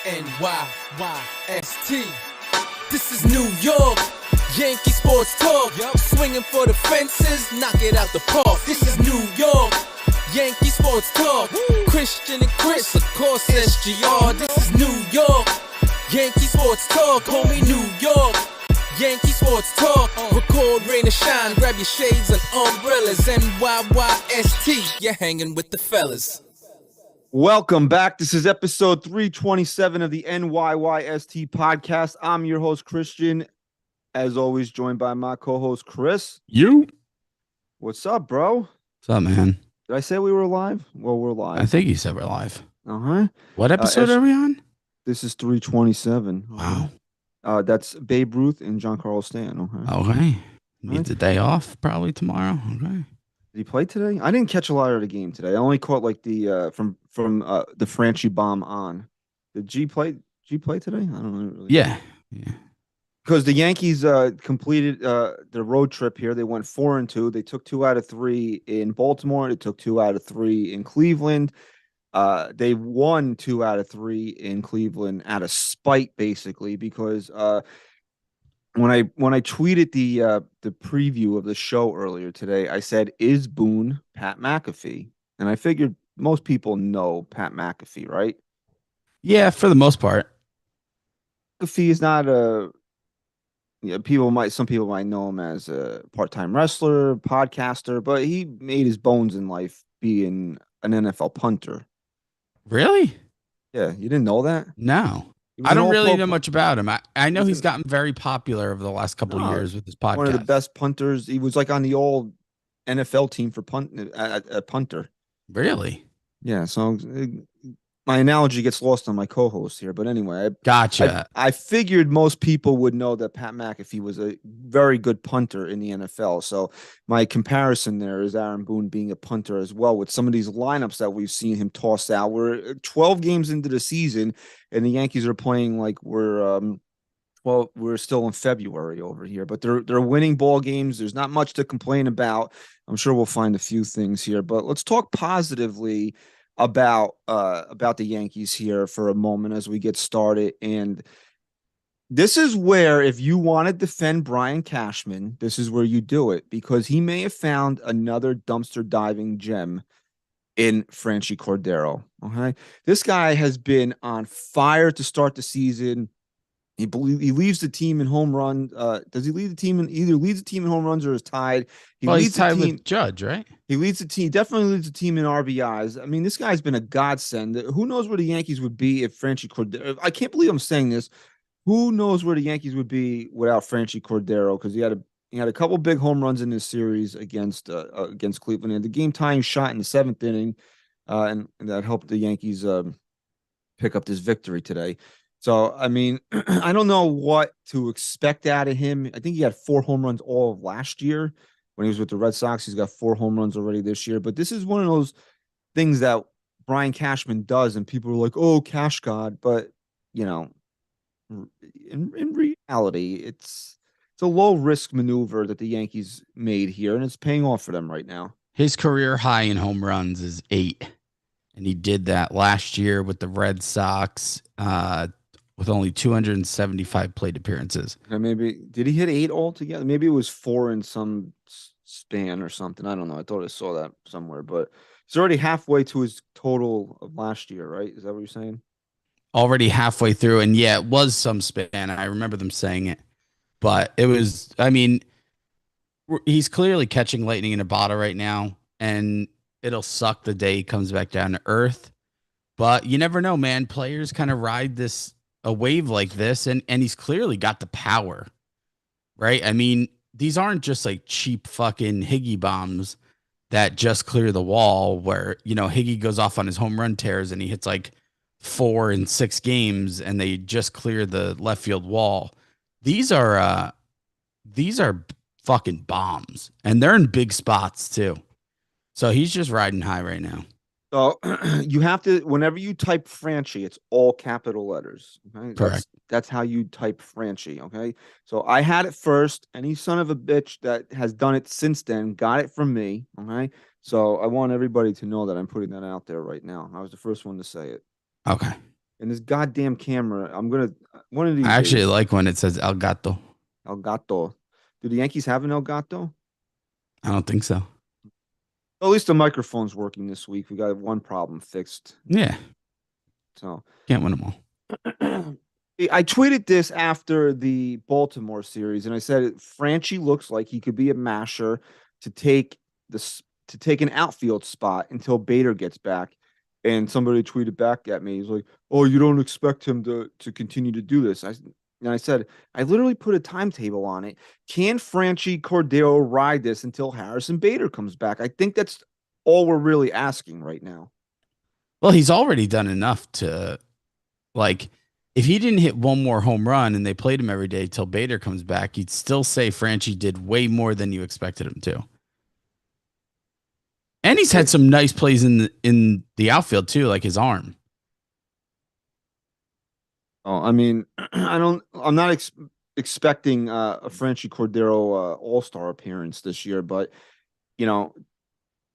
NyynewsTV. This is New York, Yankee sports talk. Swinging for the fences, knock it out the park. This is New York, Yankee sports talk. Christian and Chris, of course, SGR. This is New York, Yankee sports talk. Homie, New York, Yankee sports talk. Record, rain or shine, grab your shades and umbrellas. NyynewsTV, you're hanging with the fellas. Welcome back. This is episode 327 of the NyynewST podcast. I'm your host, Christian. As always, joined by my co-host, Chris. You? What's up, bro? What's up, man? Did I say we were live? Well, we're live. I think you said we're live. Uh-huh. What episode are we on? This is 327. Wow. That's Babe Ruth and Giancarlo Stanton. Okay. Need the day off probably tomorrow. Okay. Did he play today? I didn't catch a lot of the game today. I only caught like the from the Franchy bomb on. Did G play today? I don't know. Really. Yeah. Because the Yankees completed the road trip here. They went 4-2. They took 2 out of 3 in Baltimore. They took 2 out of 3 in Cleveland. They won 2 out of 3 in Cleveland out of spite, basically, because when I tweeted the preview of the show earlier today, I said, "Is Boone Pat McAfee?" And I figured most people know Pat McAfee, right? Yeah, for the most part. McAfee is not a some people might know him as a part-time wrestler, podcaster, but he made his bones in life being an NFL punter. Really? Yeah, you didn't know that? No. I don't really know much about him. I know he's gotten very popular over the last couple of years with his podcast. One of the best punters. He was like on the old NFL team for punter. Really? Yeah, so my analogy gets lost on my co-host here, but anyway, gotcha. I figured most people would know that Pat McAfee was a very good punter in the NFL. So my comparison there is Aaron Boone being a punter as well, with some of these lineups that we've seen him toss out. We're 12 games into the season, and the Yankees are playing like we're still in February over here, but they're winning ball games. There's not much to complain about. I'm sure we'll find a few things here, but let's talk positively about the Yankees here for a moment as we get started. And this is where, if you want to defend Brian Cashman, this is where you do it, because he may have found another dumpster diving gem in Franchy Cordero. Okay, this guy has been on fire to start the season. He leads the team in home run. Does he lead the team in either leads the team in home runs or is tied? He's tied with Judge, right? He leads the team. Definitely leads the team in RBIs. I mean, this guy's been a godsend. Who knows where the Yankees would be if Franchy Cordero? I can't believe I'm saying this. Who knows where the Yankees would be without Franchy Cordero? Because he had a couple big home runs in this series against Cleveland, and the game tying shot in the 7th inning, and that helped the Yankees pick up this victory today. So, I mean, I don't know what to expect out of him. I think he had 4 home runs all of last year when he was with the Red Sox. He's got 4 home runs already this year. But this is one of those things that Brian Cashman does, and people are like, "Oh, Cash God." But, you know, in reality, it's a low-risk maneuver that the Yankees made here, and it's paying off for them right now. His career high in home runs is 8. And he did that last year with the Red Sox, with only 275 plate appearances. And maybe did he hit 8 altogether? Maybe it was 4 in some span or something. I don't know. I thought I saw that somewhere, but he's already halfway to his total of last year, right? Is that what you're saying? Already halfway through, and yeah, it was some span. I remember them saying it, but it was. I mean, he's clearly catching lightning in a bottle right now, and it'll suck the day he comes back down to earth. But you never know, man. Players kind of ride a wave like this, and he's clearly got the power, right? I mean, these aren't just like cheap fucking Higgy bombs that just clear the wall where, Higgy goes off on his home run tears and he hits like 4 in 6 games and they just clear the left field wall. These are fucking bombs, and they're in big spots too. So he's just riding high right now. So you have to, whenever you type Franchy, it's all capital letters. Okay? Correct. That's how you type Franchy. Okay. So I had it first. Any son of a bitch that has done it since then got it from me. Okay. So I want everybody to know that I'm putting that out there right now. I was the first one to say it. Okay. And this goddamn camera, I'm gonna one of I these actually days. like when it says El Gato. El Gato. Do the Yankees have an El Gato? I don't think so. At least the microphone's working this week. We got one problem fixed. Yeah, So can't win them all. I tweeted this after the Baltimore series, and I said Franchy looks like he could be a masher to take to take an outfield spot until Bader gets back. And somebody tweeted back at me. He's like, "Oh, you don't expect him to continue to do this?" And I said, "I literally put a timetable on it. Can Franchy Cordero ride this until Harrison Bader comes back? I think that's all we're really asking right now." Well, he's already done enough to like. If he didn't hit one more home run and they played him every day till Bader comes back, you'd still say Franchy did way more than you expected him to. And he's had some nice plays in the outfield too, like his arm. Oh, I mean, I'm not expecting a Franchy Cordero All-Star appearance this year, but you know,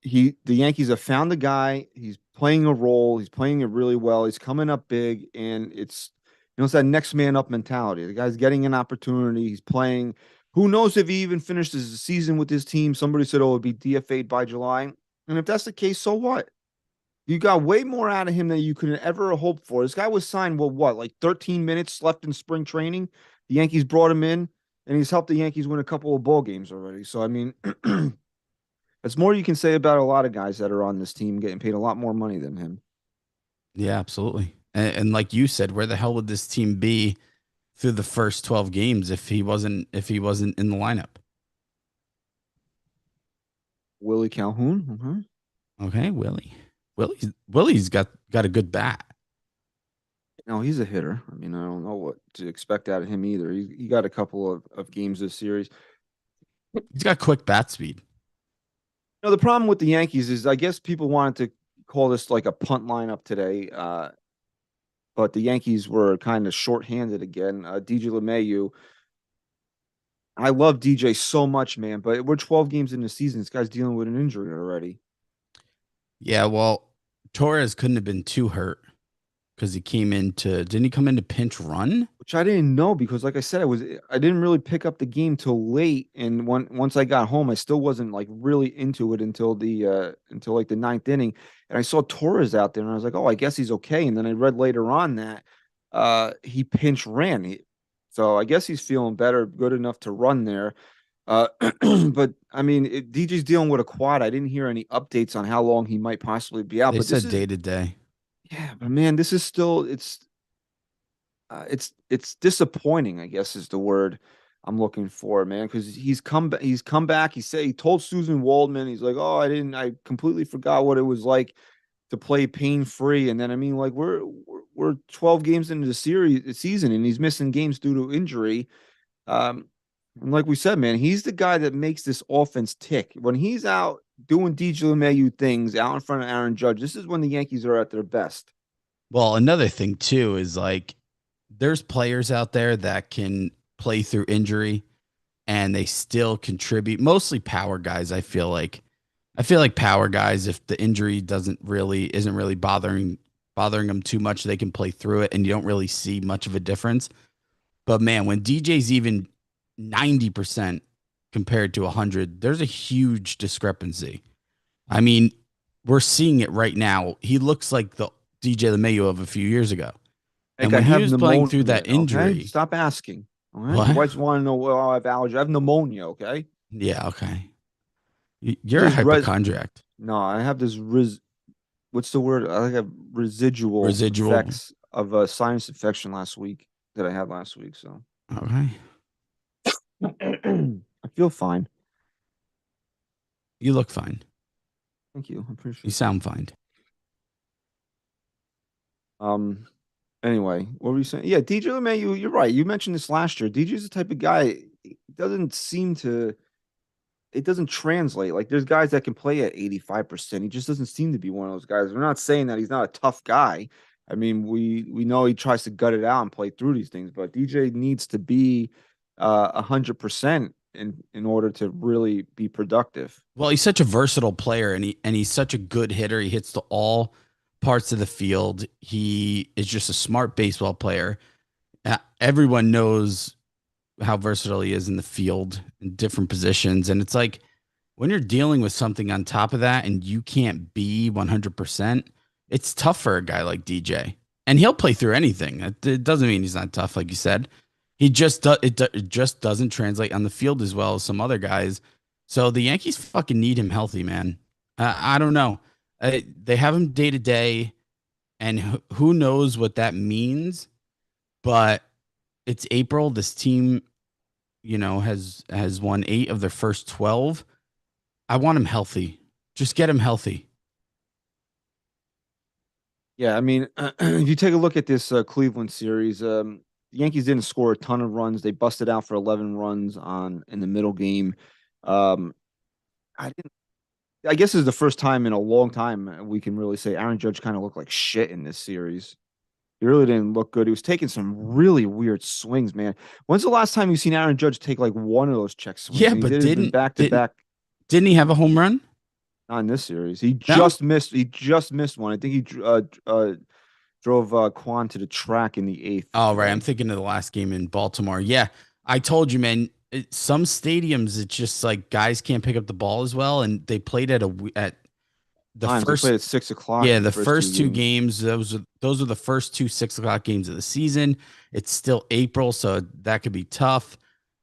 the Yankees have found the guy. He's playing a role. He's playing it really well. He's coming up big, and it's that next man up mentality. The guy's getting an opportunity. He's playing. Who knows if he even finishes the season with his team? Somebody said, "Oh, it'd be DFA'd by July," and if that's the case, so what? You got way more out of him than you could ever hope for. This guy was signed, well, what, like 13 minutes left in spring training? The Yankees brought him in, and he's helped the Yankees win a couple of ball games already. So, I mean, that's more you can say about a lot of guys that are on this team getting paid a lot more money than him. Yeah, absolutely. And like you said, where the hell would this team be through the first 12 games if he wasn't in the lineup? Willie Calhoun. Okay, Willie's got a good bat. No, he's a hitter. I mean, I don't know what to expect out of him either. He got a couple of games this series. He's got quick bat speed. The problem with the Yankees is I guess people wanted to call this like a punt lineup today, but the Yankees were kind of shorthanded again. DJ LeMahieu, I love DJ so much, man, but we're 12 games into the season. This guy's dealing with an injury already. Yeah, well, Torres couldn't have been too hurt because didn't he come into pinch run? Which I didn't know because, like I said, I didn't really pick up the game till late, and once I got home, I still wasn't like really into it until like the ninth inning, and I saw Torres out there, and I was like, oh, I guess he's okay. And then I read later on that he pinch ran, so I guess he's feeling better, good enough to run there. But I mean, DJ's dealing with a quad. I didn't hear any updates on how long he might possibly be out. They But this said is, day to day. yeah, but man, this is still it's disappointing, I guess is the word I'm looking for, man, because he's come back. He told Susan Waldman, he's like, oh, I completely forgot what it was like to play pain free. And then I mean, like we're 12 games into the season, and he's missing games due to injury. And like we said, man, he's the guy that makes this offense tick. When he's out doing DJ LeMahieu things out in front of Aaron Judge, this is when the Yankees are at their best. Well, another thing too is like there's players out there that can play through injury and they still contribute. Mostly power guys, I feel like power guys, if the injury isn't really bothering them too much, they can play through it and you don't really see much of a difference. But man, when DJ's even 90% compared to 100, there's a huge discrepancy. I mean, we're seeing it right now. He looks like the DJ LeMahieu of a few years ago. And when he was playing through that injury, okay? Stop asking. All right. What? You always want to know, well, I have allergy. I have pneumonia. Okay. Yeah, okay. You're a This hypochondriac. No, I have this what's the word? I have residual effects of a sinus infection last week that I had last week. So Okay. I feel fine. You look fine. Thank you. I appreciate You sound fine. Anyway, what were you saying? Yeah, DJ LeMahieu, you're right. You mentioned this last year. DJ's the type of guy, it doesn't translate. Like there's guys that can play at 85%. He just doesn't seem to be one of those guys. We're not saying that he's not a tough guy. I mean, we know he tries to gut it out and play through these things, but DJ needs to be 100% in order to really be productive. Well, he's such a versatile player and he's such a good hitter. He hits the all parts of the field. He is just a smart baseball player. Everyone knows how versatile he is in the field in different positions. And it's like when you're dealing with something on top of that and you can't be 100%, it's tough for a guy like DJ. And he'll play through anything. It doesn't mean he's not tough, like you said. He just it just doesn't translate on the field as well as some other guys. So the Yankees fucking need him healthy, man. I don't know. They have him day to day, and who knows what that means. But it's April. This team, has won 8 of their first 12. I want him healthy. Just get him healthy. Yeah, I mean, if you take a look at this Cleveland series, the Yankees didn't score a ton of runs. They busted out for 11 runs in the middle game. I guess this is the first time in a long time we can really say Aaron Judge kind of looked like shit in this series. He really didn't look good. He was taking some really weird swings, man. When's the last time you've seen Aaron Judge take like one of those check swings? Yeah, but didn't back to back. Didn't he have a home run? Not in this series. He just missed. He just missed one. I think he drove Quan to the track in the 8th. Oh, right. I'm thinking of the last game in Baltimore. Yeah, I told you, man. Some stadiums, it's just like guys can't pick up the ball as well, and they played at the Times, first. they played at 6 o'clock. Yeah, the first two games. Those are the first 2 6 o'clock games of the season. It's still April, so that could be tough.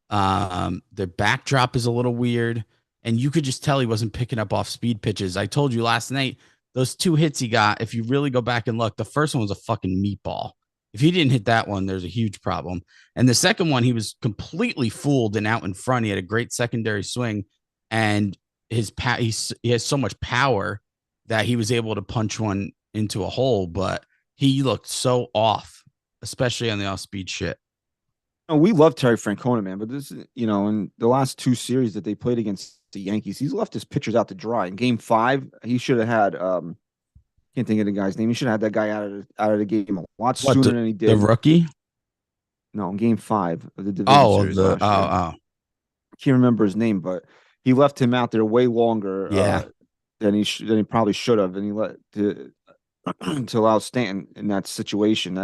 The backdrop is a little weird, and you could just tell he wasn't picking up off speed pitches. I told you last night, those 2 hits he got, if you really go back and look, the first one was a fucking meatball. If he didn't hit that one, there's a huge problem. And the second one, he was completely fooled and out in front. He had a great secondary swing, and he has so much power that he was able to punch one into a hole, but he looked so off, especially on the off-speed shit. Oh, we love Terry Francona, man, but this is, in the last 2 series that they played against the Yankees, he's left his pitchers out to dry. In Game 5, he should have had can't think of the guy's name. He should have had that guy out of the game a lot sooner than he did. The rookie? No, in Game 5 of the division series last year. I can't remember his name, but he left him out there way longer. Than he probably should have, and he let to allow Stanton in that situation.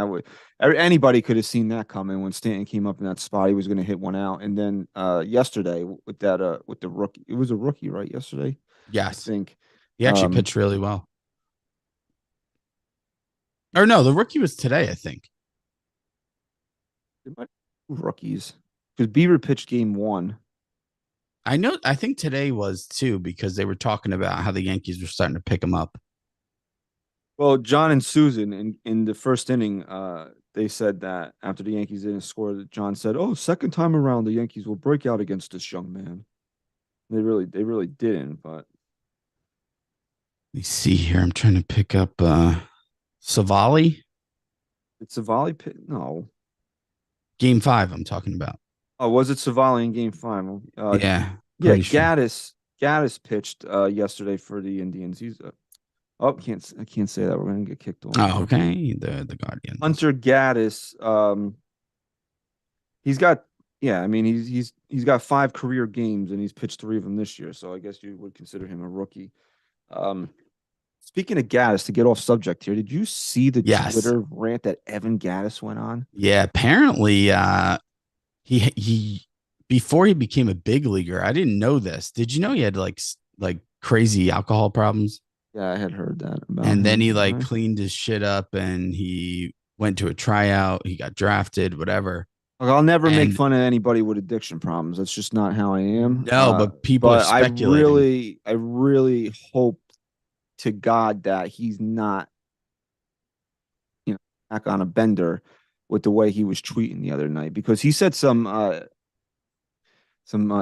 Anybody could have seen that coming when Stanton came up in that spot. He was going to hit one out, and then yesterday with the rookie, it was a rookie, right? Yesterday, yes, I think he actually pitched really well. Or no, the rookie was today, I think. Rookies, because Bieber pitched Game 1. I think today was too, because they were talking about how the Yankees were starting to pick him up. Well, John and Susan in the first inning, they said that after the Yankees didn't score, John said, "Oh, second time around, the Yankees will break out against this young man." They really didn't. But let me see here. I'm trying to pick up Savali. Did Savali no. Game 5, I'm talking about. Oh, was it Savali in Game 5? Yeah. Sure. Gaddis pitched yesterday for the Indians. He's I can't say that. We're gonna get kicked off. Oh, okay. The Guardian. Hunter Gaddis. He's got he's got 5 career games and he's pitched 3 of them this year. So I guess you would consider him a rookie. Speaking of Gaddis, to get off subject here, did you see the Twitter rant that Evan Gaddis went on? Yeah, apparently he before he became a big leaguer, I didn't know this. Did you know he had like crazy alcohol problems? Yeah, I had heard that about and him. Then he cleaned his shit up and he went to a tryout, he got drafted, whatever. Look, I'll never make fun of anybody with addiction problems. That's just not how I am. No, but people are speculating. I really hope to God that he's not, back on a bender with the way he was tweeting the other night, because he said some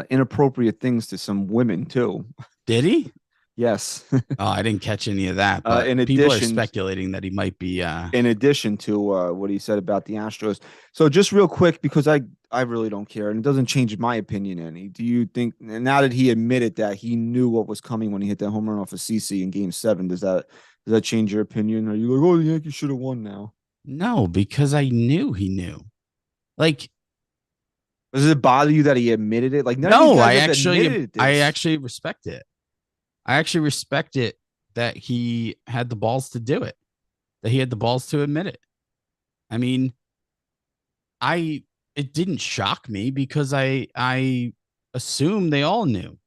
inappropriate things to some women too. Did he? Yes. Oh, I didn't catch any of that. But people are speculating that he might be. In addition to what he said about the Astros. So just real quick, because I really don't care, and it doesn't change my opinion any. Do you think, now that he admitted that he knew what was coming when he hit that home run off of CC in Game 7, does that change your opinion? Are you like, oh, the Yankees should have won now? No, because I knew he knew. Like, does it bother you that he admitted it? Like, no, I actually respect it. I actually respect it that he had the balls to do it. that he had the balls to admit it. I mean, it didn't shock me because I assume they all knew.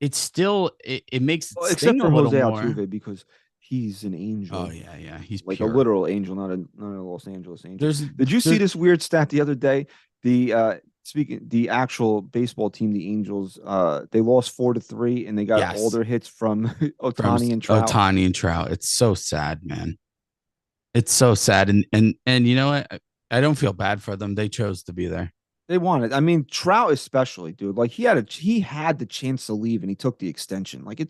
It's still it makes it Well, except sting a for little Jose more. Altuve because he's an Oh angel, yeah, he's like a pure. literal angel, not a Los Angeles angel. There's Did you see there this weird stat the other day? The actual baseball team, the Angels, they lost 4-3, and they got all yes their hits from from Otani and Trout. Otani and Trout. It's so sad, man. It's so sad, and you know what? I don't feel bad for them. They chose to be there. They wanted. I mean, Trout especially, dude. Like he had the chance to leave, and he took the extension. Like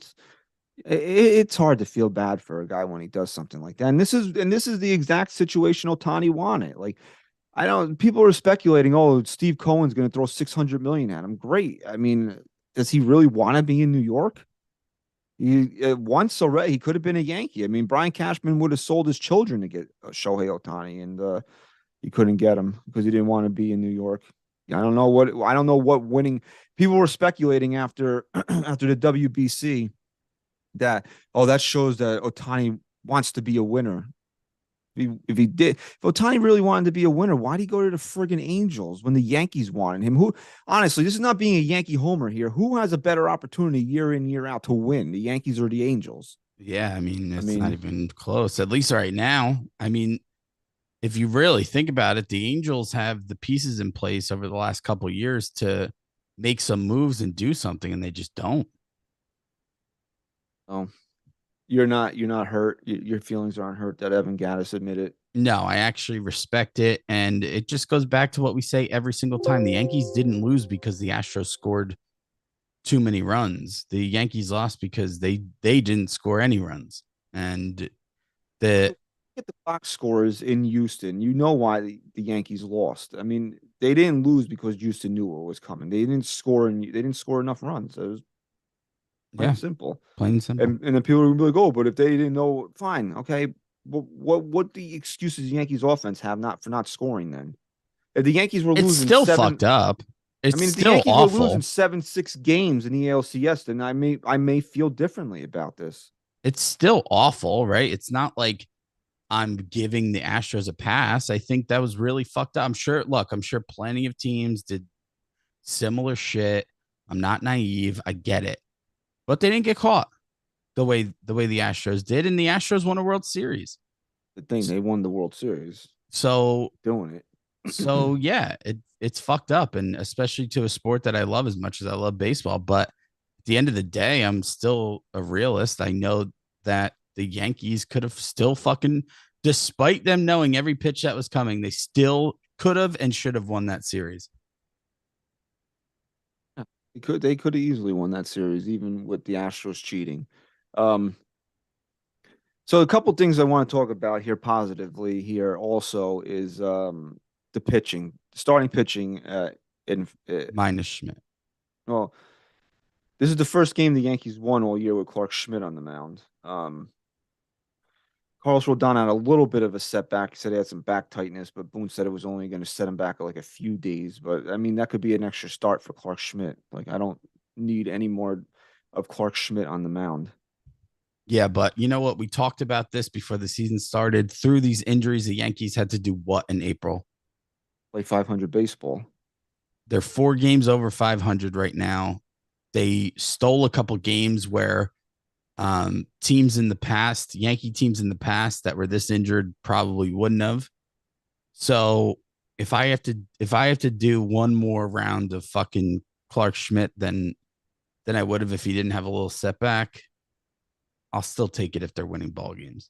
it's hard to feel bad for a guy when he does something like that. And this is the exact situation Otani wanted. Like I don't. People are speculating. Oh, Steve Cohen's going to throw 600 million at him. Great. I mean, does he really want to be in New York? He once already he could have been a Yankee. I mean, Brian Cashman would have sold his children to get Shohei Otani, and he couldn't get him because he didn't want to be in New York. I don't know what winning. People were speculating after after the WBC that that shows that Otani wants to be a winner. If Otani really wanted to be a winner, why'd he go to the friggin' Angels when the Yankees wanted him? Who, honestly, this is not being a Yankee homer here. Who has a better opportunity year in, year out to win, the Yankees or the Angels? Yeah, I mean, I it's not mean, even close. At least right now. I mean, if you really think about it, the Angels have the pieces in place over the last couple of years to make some moves and do something, and they just don't. oh, you're not hurt. Your feelings aren't hurt that Evan Gattis admitted. No, I actually respect it. And it just goes back to what we say every single time. The Yankees didn't lose because the Astros scored too many runs. The Yankees lost because they didn't score any runs. And the At the box scores in Houston, you know why the Yankees lost. I mean, they didn't lose because Houston knew what was coming. They didn't score enough runs. It was plain yeah, and simple. plain and simple. And then people would be like, "Oh, but if they didn't know, fine, okay." What the excuses the Yankees offense have not for not scoring then? If the Yankees were It's losing still seven, fucked up. I It's mean, if the still Yankees were losing awful. 7-6 games in the ALCS, then I may feel differently about this. It's still awful, right? It's not like I'm giving the Astros a pass. I think that was really fucked up. I'm sure plenty of teams did similar shit. I'm not naive. I get it. But they didn't get caught the way the Astros did, and the Astros won a World Series. The thing they won the World Series So doing it. so yeah, it's fucked up, and especially to a sport that I love as much as I love baseball. But at the end of the day, I'm still a realist. I know that the Yankees could have still fucking, despite them knowing every pitch that was coming, they still could have and should have won that series. They could have easily won that series, even with the Astros cheating. Um, so a couple things I want to talk about here positively here also is the pitching, starting pitching. In Minus Schmidt. Well, this is the first game the Yankees won all year with Clark Schmidt on the mound. Carlos Rodon had a little bit of a setback. He said he had some back tightness, but Boone said it was only going to set him back like a few days. But I mean, that could be an extra start for Clark Schmidt. Like, I don't need any more of Clark Schmidt on the mound. Yeah, but you know what? We talked about this before the season started. Through these injuries, the Yankees had to do what in April? Play 500 baseball. They're 4 games over 500 right now. They stole a couple games where teams in the past, Yankee teams in the past that were this injured probably wouldn't have. So if I have to do one more round of fucking Clark Schmidt than I would have if he didn't have a little setback, I'll still take it if they're winning ball games.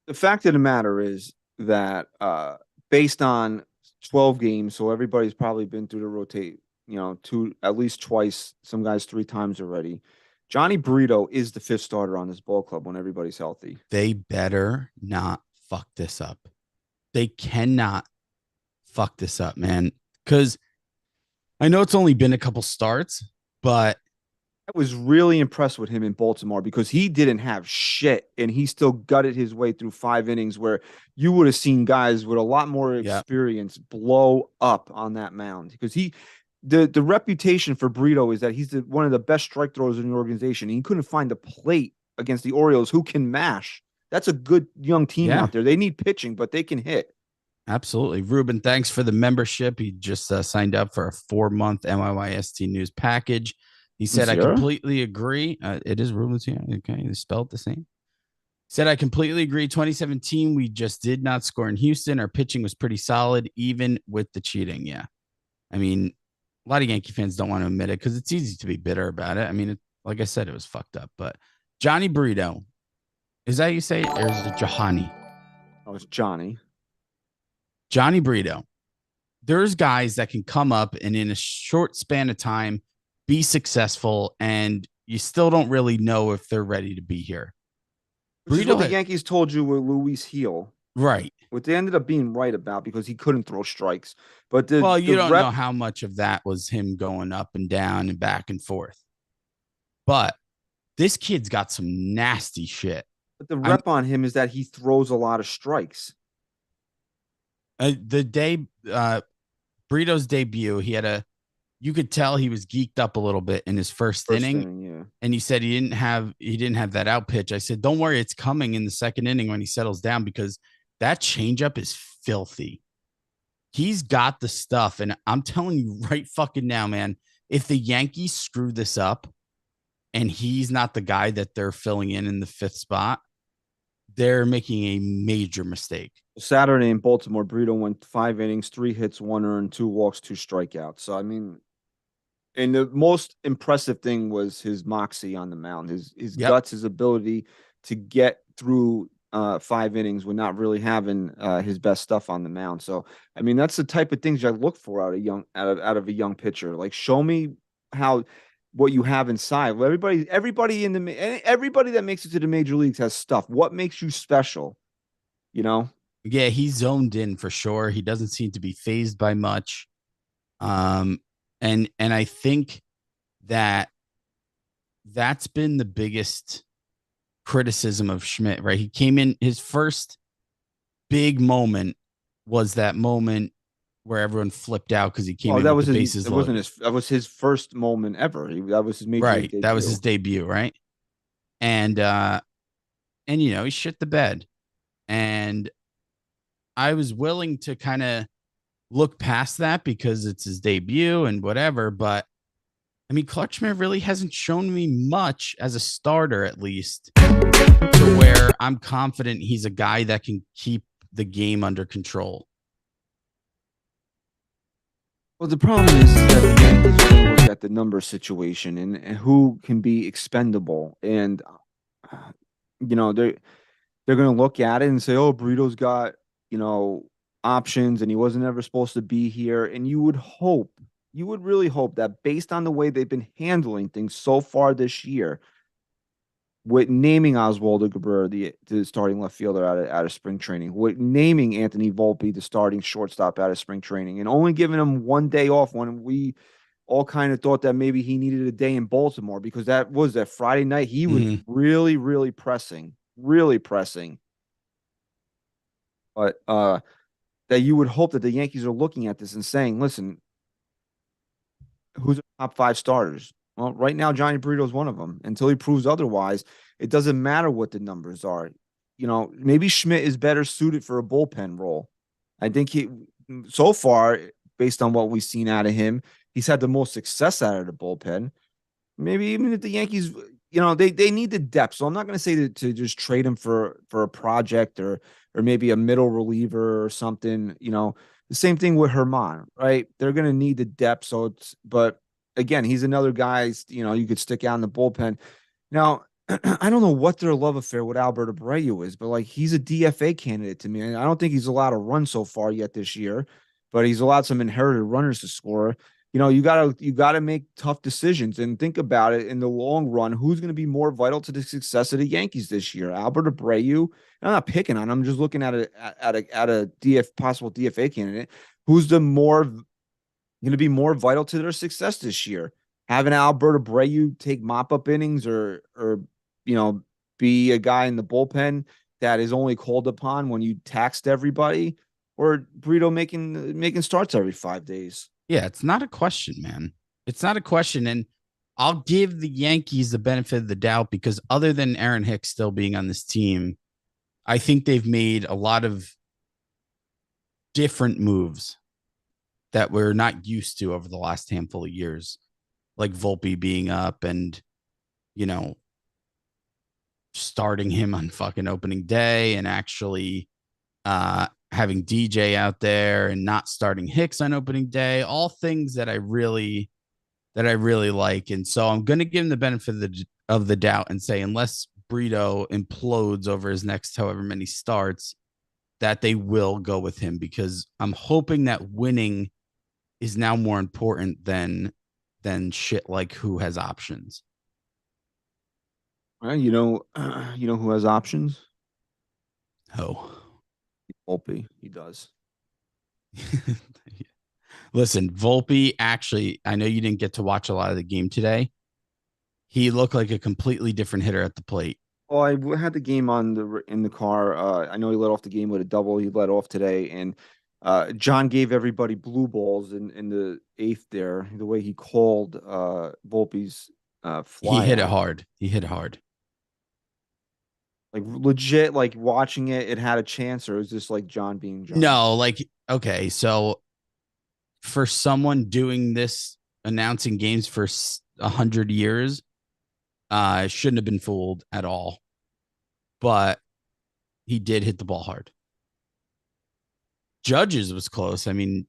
The fact of the matter is that based on 12 games, so everybody's probably been through the rotate, at least twice, some guys 3 times already. Johnny Brito is the 5th starter on this ball club when everybody's healthy. They better not fuck this up. They cannot fuck this up, man. Because I know it's only been a couple starts, but I was really impressed with him in Baltimore because he didn't have shit and he still gutted his way through 5 innings where you would have seen guys with a lot more experience blow up on that mound because the reputation for Brito is that he's one of the best strike throwers in the organization. He couldn't find a plate against the Orioles who can mash. That's a good young team Yeah. out there. They need pitching, but they can hit. Absolutely. Ruben, thanks for the membership. He just signed up for a 4-month NYYST news package. He said, I Sierra? completely agree. It is Ruben Sierra. Okay. They spelled the same. Said, I completely agree. 2017, we just did not score in Houston. Our pitching was pretty solid, even with the cheating. Yeah. I mean, a lot of Yankee fans don't want to admit it because it's easy to be bitter about it. I mean, like I said, it was fucked up. But Johnny Burrito, is that how you say it? Or is it Jahani? Oh, it's Johnny. Johnny Burrito. There's guys that can come up and in a short span of time be successful, and you still don't really know if they're ready to be here. Which is what the Yankees told you with Luis Heel. Right. What they ended up being right about because he couldn't throw strikes. But You the don't know how much of that was him going up and down and back and forth. But this kid's got some nasty shit. But the rep on him is that he throws a lot of strikes. The day Burrito's debut, you could tell he was geeked up a little bit in his first inning. Yeah. And he said he didn't have that out pitch. I said, don't worry, it's coming in the second inning when he settles down, because that changeup is filthy. He's got the stuff. And I'm telling you right fucking now, man, if the Yankees screw this up and he's not the guy that they're filling in the 5th spot, they're making a major mistake. Saturday in Baltimore, Burrito went 5 innings, 3 hits, 1 earned, 2 walks, 2 strikeouts. So, I mean, and the most impressive thing was his moxie on the mound, his guts, his ability to get through 5 innings when not really having his best stuff on the mound. So, I mean, that's the type of things I look for out of a young pitcher. Like, show me what you have inside. Well, everybody that makes it to the major leagues has stuff. What makes you special? You know? Yeah, he's zoned in for sure. He doesn't seem to be fazed by much. And I think that's been the biggest criticism of Schmidt, right? He came in, his first big moment was that moment where everyone flipped out because he came in with the bases loaded. That was his first moment ever. That was his major league debut. That was his debut, right? And he shit the bed. And I was willing to kind of look past that because it's his debut and whatever. But I mean, Clark Schmidt really hasn't shown me much as a starter, at least, to where I'm confident he's a guy that can keep the game under control. Well, the problem is that the Yankees are going to look at the number situation and who can be expendable. And, they're going to look at it and say, oh, Burrito's got, options and he wasn't ever supposed to be here. And you would really hope that based on the way they've been handling things so far this year, with naming Oswaldo Cabrera the starting left fielder out of spring training, with naming Anthony Volpe the starting shortstop out of spring training, and only giving him 1 day off when we all kind of thought that maybe he needed a day in Baltimore, because that Friday night. He was really, really pressing. But that you would hope that the Yankees are looking at this and saying, listen, who's the top 5 starters? Well, right now, Johnny Burrito is one of them. Until he proves otherwise, it doesn't matter what the numbers are. Maybe Schmidt is better suited for a bullpen role. I think so far, based on what we've seen out of him, he's had the most success out of the bullpen. Maybe even if the Yankees, they need the depth. So I'm not going to say to just trade him for a project or maybe a middle reliever or something. The same thing with Herman, right? They're going to need the depth. But again, he's another guy, you could stick out in the bullpen. Now, I don't know what their love affair with Alberto Abreu is, but he's a DFA candidate to me. And I don't think he's allowed to run so far yet this year, but he's allowed some inherited runners to score. You gotta make tough decisions and think about it in the long run. Who's going to be more vital to the success of the Yankees this year? Alberto Abreu. I'm not picking on him. I'm just looking at a possible DFA candidate. Who's going to be more vital to their success this year? Having Alberto Abreu take mop-up innings or be a guy in the bullpen that is only called upon when you taxed everybody, or Burrito making starts every 5 days. Yeah, it's not a question, man. It's not a question. And I'll give the Yankees the benefit of the doubt because other than Aaron Hicks still being on this team, I think they've made a lot of different moves that we're not used to over the last handful of years, like Volpe being up and, you know, starting him on fucking opening day and actually having DJ out there and not starting Hicks on opening day, all things that I really like. And so I'm going to give him the benefit of the doubt and say, unless Brito implodes over his next however many starts, that they will go with him, because I'm hoping that winning is now more important than shit like who has options. Well, you know who has options? Oh. Volpe. He does. Listen, Volpe, actually, I know you didn't get to watch a lot of the game today. He looked like a completely different hitter at the plate. Oh, had the game in the car. I know he led off the game with a double. He led off today, and John gave everybody blue balls in the eighth there. The way he called Volpe's fly He hit it out. hard. He hit hard. Like legit, like watching it had a chance, or is this like John being John? No, like, okay, so for someone doing this, announcing games for 100 years, shouldn't have been fooled at all. But he did hit the ball hard. Judge's was close. I mean,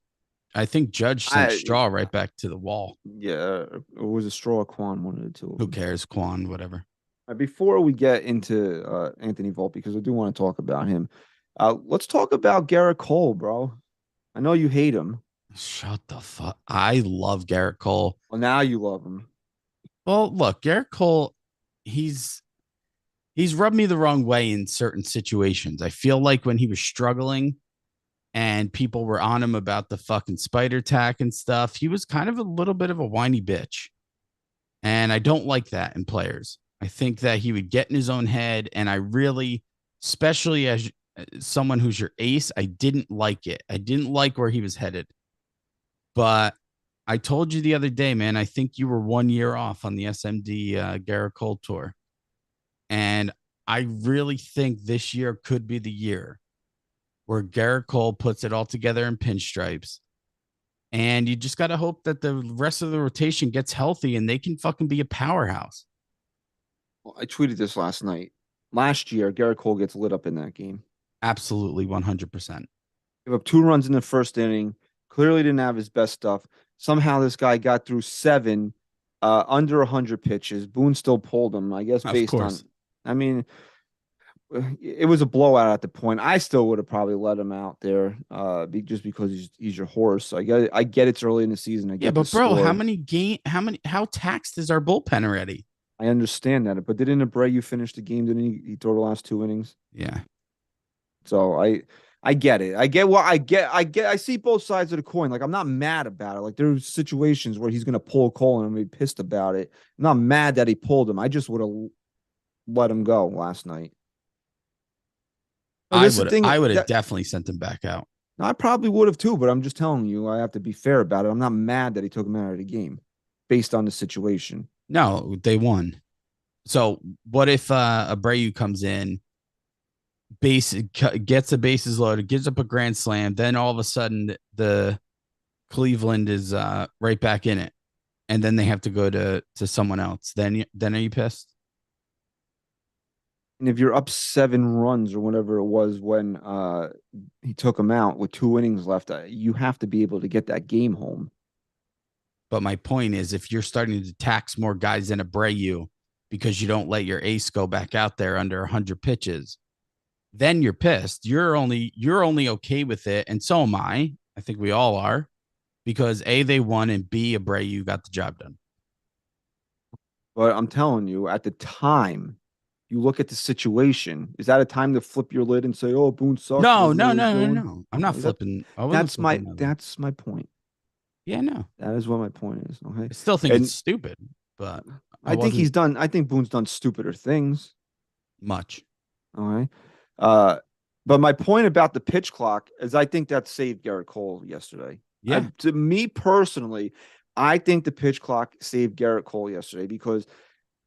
I think Judge sent Straw right back to the wall. Yeah, it was a Straw, Quan, one of the two. Who cares? Quan, whatever. Before we get into Anthony Volpe, because I do want to talk about him, let's talk about Gerrit Cole, bro. I know you hate him. Shut the fuck. I love Gerrit Cole. Well, now you love him. Well, look, Gerrit Cole, he's rubbed me the wrong way in certain situations. I feel like when he was struggling and people were on him about the fucking spider tack and stuff, he was kind of a little bit of a whiny bitch. And I don't like that in players. I think that he would get in his own head. And I really, especially as someone who's your ace, I didn't like it. I didn't like where he was headed. But I told you the other day, man, I think you were 1 year off on the SMD Gerrit Cole tour. And I really think this year could be the year where Gerrit Cole puts it all together in pinstripes. And you just got to hope that the rest of the rotation gets healthy and they can fucking be a powerhouse. Well, I tweeted this last night. Last year, Gerrit Cole gets lit up in that game. Absolutely, 100%. Gave up 2 runs in the first inning. Clearly didn't have his best stuff. Somehow this guy got through 7 under 100 pitches. Boone still pulled him, I guess, based on. I mean, it was a blowout at the point. I still would have probably let him out there, just because he's your horse. I get it's early in the season. I get but bro, score. how taxed is our bullpen already? I understand that, but didn't Abreu finish the game? Didn't he throw the last 2 innings? Yeah. So I get it. I see both sides of the coin. Like, I'm not mad about it. Like, there's situations where he's gonna pull a Cole and I'm gonna be pissed about it. I'm not mad that he pulled him. I just would have let him go last night. I would have definitely sent him back out. I probably would have too, but I'm just telling you, I have to be fair about it. I'm not mad that he took him out of the game based on the situation. No, they won. So what if Abreu comes in, gets the bases loaded, gives up a grand slam, then all of a sudden the Cleveland is right back in it, and then they have to go to someone else. Then are you pissed? And if you're up 7 runs or whatever it was when he took him out with 2 innings left, you have to be able to get that game home. But my point is, if you're starting to tax more guys than Abreu because you don't let your ace go back out there under 100 pitches, then you're pissed. You're only okay with it, and so am I. I think we all are, because A, they won, and B, Abreu got the job done. But I'm telling you, at the time, you look at the situation. Is that a time to flip your lid and say, "Oh, Boone sucks"? No. I'm not flipping. That's my point. Yeah, no. That is what my point is. Okay. I still think it's stupid, but I think Boone's done stupider things. Much. All right. But my point about the pitch clock is I think that saved Gerrit Cole yesterday. Yeah. To me personally, I think the pitch clock saved Gerrit Cole yesterday because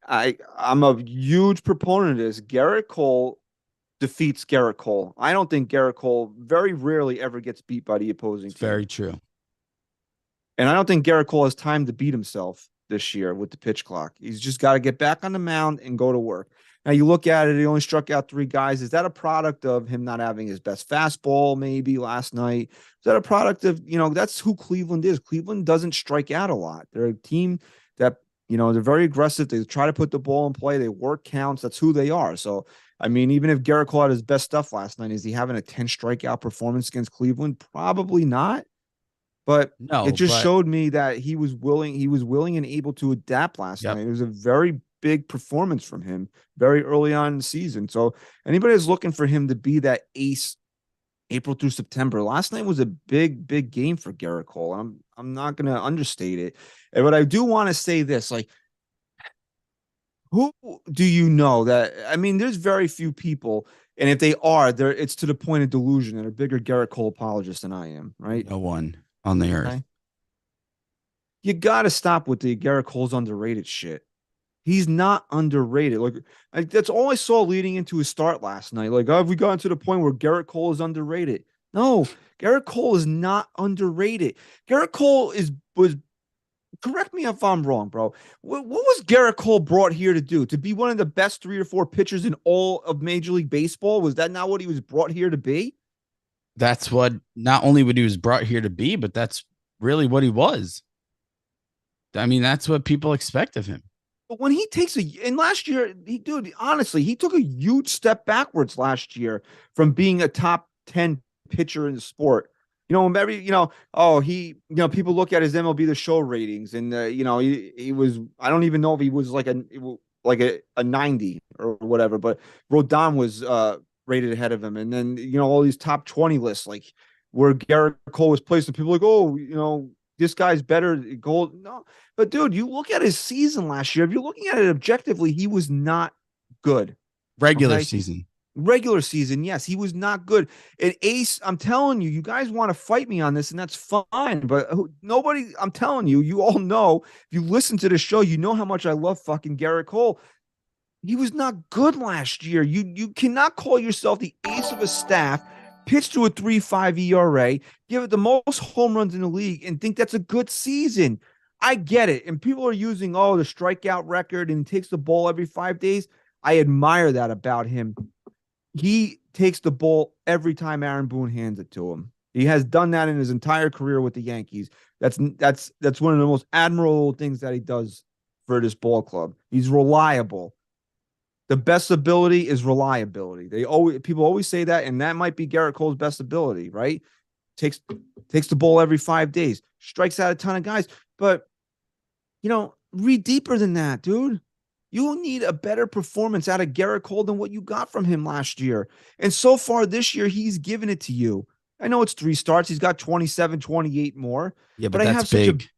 I'm a huge proponent of this. Gerrit Cole defeats Gerrit Cole. I don't think Gerrit Cole very rarely ever gets beat by the opposing It's team. very true. And I don't think Gerrit Cole has time to beat himself this year with the pitch clock. He's just got to get back on the mound and go to work. Now you look at it, he only struck out 3 guys. Is that a product of him not having his best fastball maybe last night? Is that a product of, that's who Cleveland is. Cleveland doesn't strike out a lot. They're a team that, they're very aggressive. They try to put the ball in play. They work counts. That's who they are. So, I mean, even if Gerrit Cole had his best stuff last night, is he having a 10 strikeout performance against Cleveland? Probably not. But it No, just but showed me that he was willing and able to adapt last Yep. night. It was a very big performance from him very early on in the season. So anybody that's looking for him to be that ace April through September, last night was a big, big game for Gerrit Cole. I'm not going to understate it. But I do want to say this, like, who do you know that, I mean, there's very few people, and if they are, it's to the point of delusion and are bigger Gerrit Cole apologists than I am, right? no one on the earth. Okay. You got to stop with the Gerrit Cole's underrated shit. He's not underrated. Like that's all I saw leading into his start last night. Like, have we gotten to the point where Gerrit Cole is underrated? No, Gerrit Cole is not underrated. Gerrit Cole was. Correct me if I'm wrong, bro. What was Gerrit Cole brought here to do? To be one of the best 3 or 4 pitchers in all of Major League Baseball? Was that not what he was brought here to be? That's what not only what he was brought here to be, but that's really what he was. I mean, that's what people expect of him. But when he takes and last year, honestly, he took a huge step backwards last year from being a top 10 pitcher in the sport. People look at his MLB The Show ratings, and he was. I don't even know if he was like a 90 or whatever, but Rodon was rated ahead of him, and then all these top 20 lists, like where Gerrit Cole was placed, and people are like, oh, this guy's better. Gold, no, but dude, you look at his season last year. If you're looking at it objectively, he was not good. Regular season. Regular season, yes, he was not good. And Ace, I'm telling you, you guys want to fight me on this, and that's fine. But nobody, I'm telling you, you all know, if you listen to the show, you know how much I love fucking Gerrit Cole. He was not good last year. You cannot call yourself the ace of a staff, pitch to a 3.5 ERA, give it the most home runs in the league, and think that's a good season. I get it. And people are using, the strikeout record and takes the ball every 5 days. I admire that about him. He takes the ball every time Aaron Boone hands it to him. He has done that in his entire career with the Yankees. That's one of the most admirable things that he does for this ball club. He's reliable. The best ability is reliability. People always say that, and that might be Gerrit Cole's best ability, right? Takes the ball every 5 days, strikes out a ton of guys. But read deeper than that, dude. You need a better performance out of Gerrit Cole than what you got from him last year. And so far this year, he's given it to you. I know it's 3 starts. He's got 27, 28 more. Yeah, but that's big.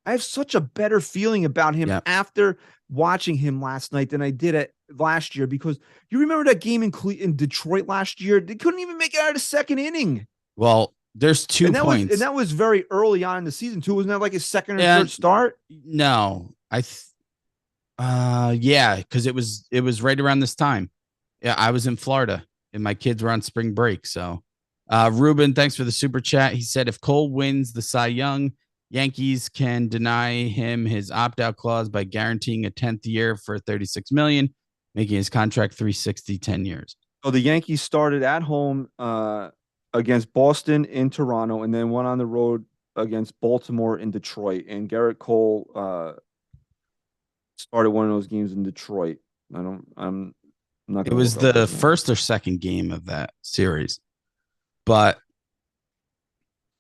I have such a better feeling about him after watching him last night than I did at last year, because you remember that game in Detroit last year? They couldn't even make it out of the second inning. Well, there's 2 points. And that was very early on in the season too. Wasn't that like his second or third start? No, because it was right around this time. Yeah, I was in Florida and my kids were on spring break. So, Ruben, thanks for the super chat. He said, if Cole wins the Cy Young, Yankees can deny him his opt-out clause by guaranteeing a 10th year for $36 million, making his contract 360, 10 years. So the Yankees started at home against Boston in Toronto, and then went on the road against Baltimore in Detroit. And Gerrit Cole started one of those games in Detroit. I'm not. It was the first or second game of that series, but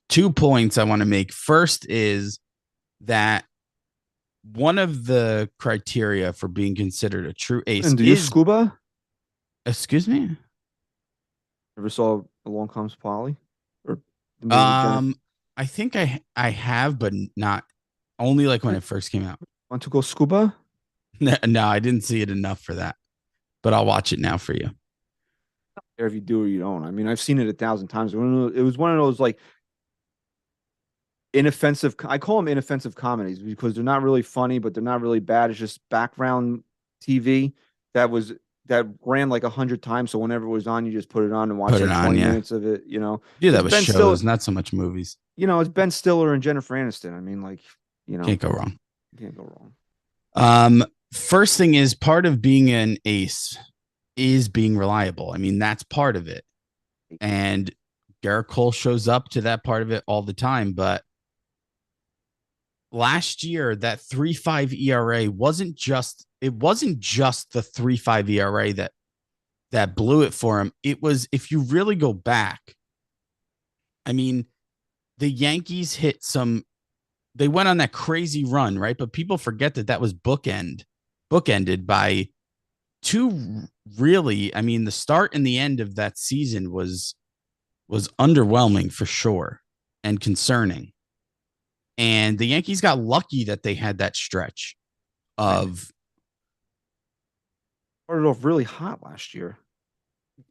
2 points I want to make. First is that one of the criteria for being considered a true ace and do you scuba? Excuse me? Ever saw Along Comes Polly? Or I think I have, but not only like when it first came out. Want to go scuba? No, I didn't see it enough for that, but I'll watch it now for you. Or if you do or you don't. I mean, I've seen it 1,000 times. It was one of those like inoffensive. I call them inoffensive comedies because they're not really funny, but they're not really bad. It's just background TV that that ran like 100 times. So whenever it was on, you just put it on and watch Put it like on, 20 yeah. minutes of it. Do that It's with Ben Stiller. shows, not so much movies. It's Ben Stiller and Jennifer Aniston. I mean, like, Can't go wrong. can't go wrong. First thing is, part of being an ace is being reliable. I mean, that's part of it. And Gerrit Cole shows up to that part of it all the time. But last year, that 3.5 ERA wasn't just the 3.5 ERA that blew it for him. It was, if you really go back, I mean, the Yankees they went on that crazy run, right? But people forget that was bookended by two really, I mean, the start and the end of that season was underwhelming for sure and concerning. And the Yankees got lucky that they had that stretch of. Started off really hot last year.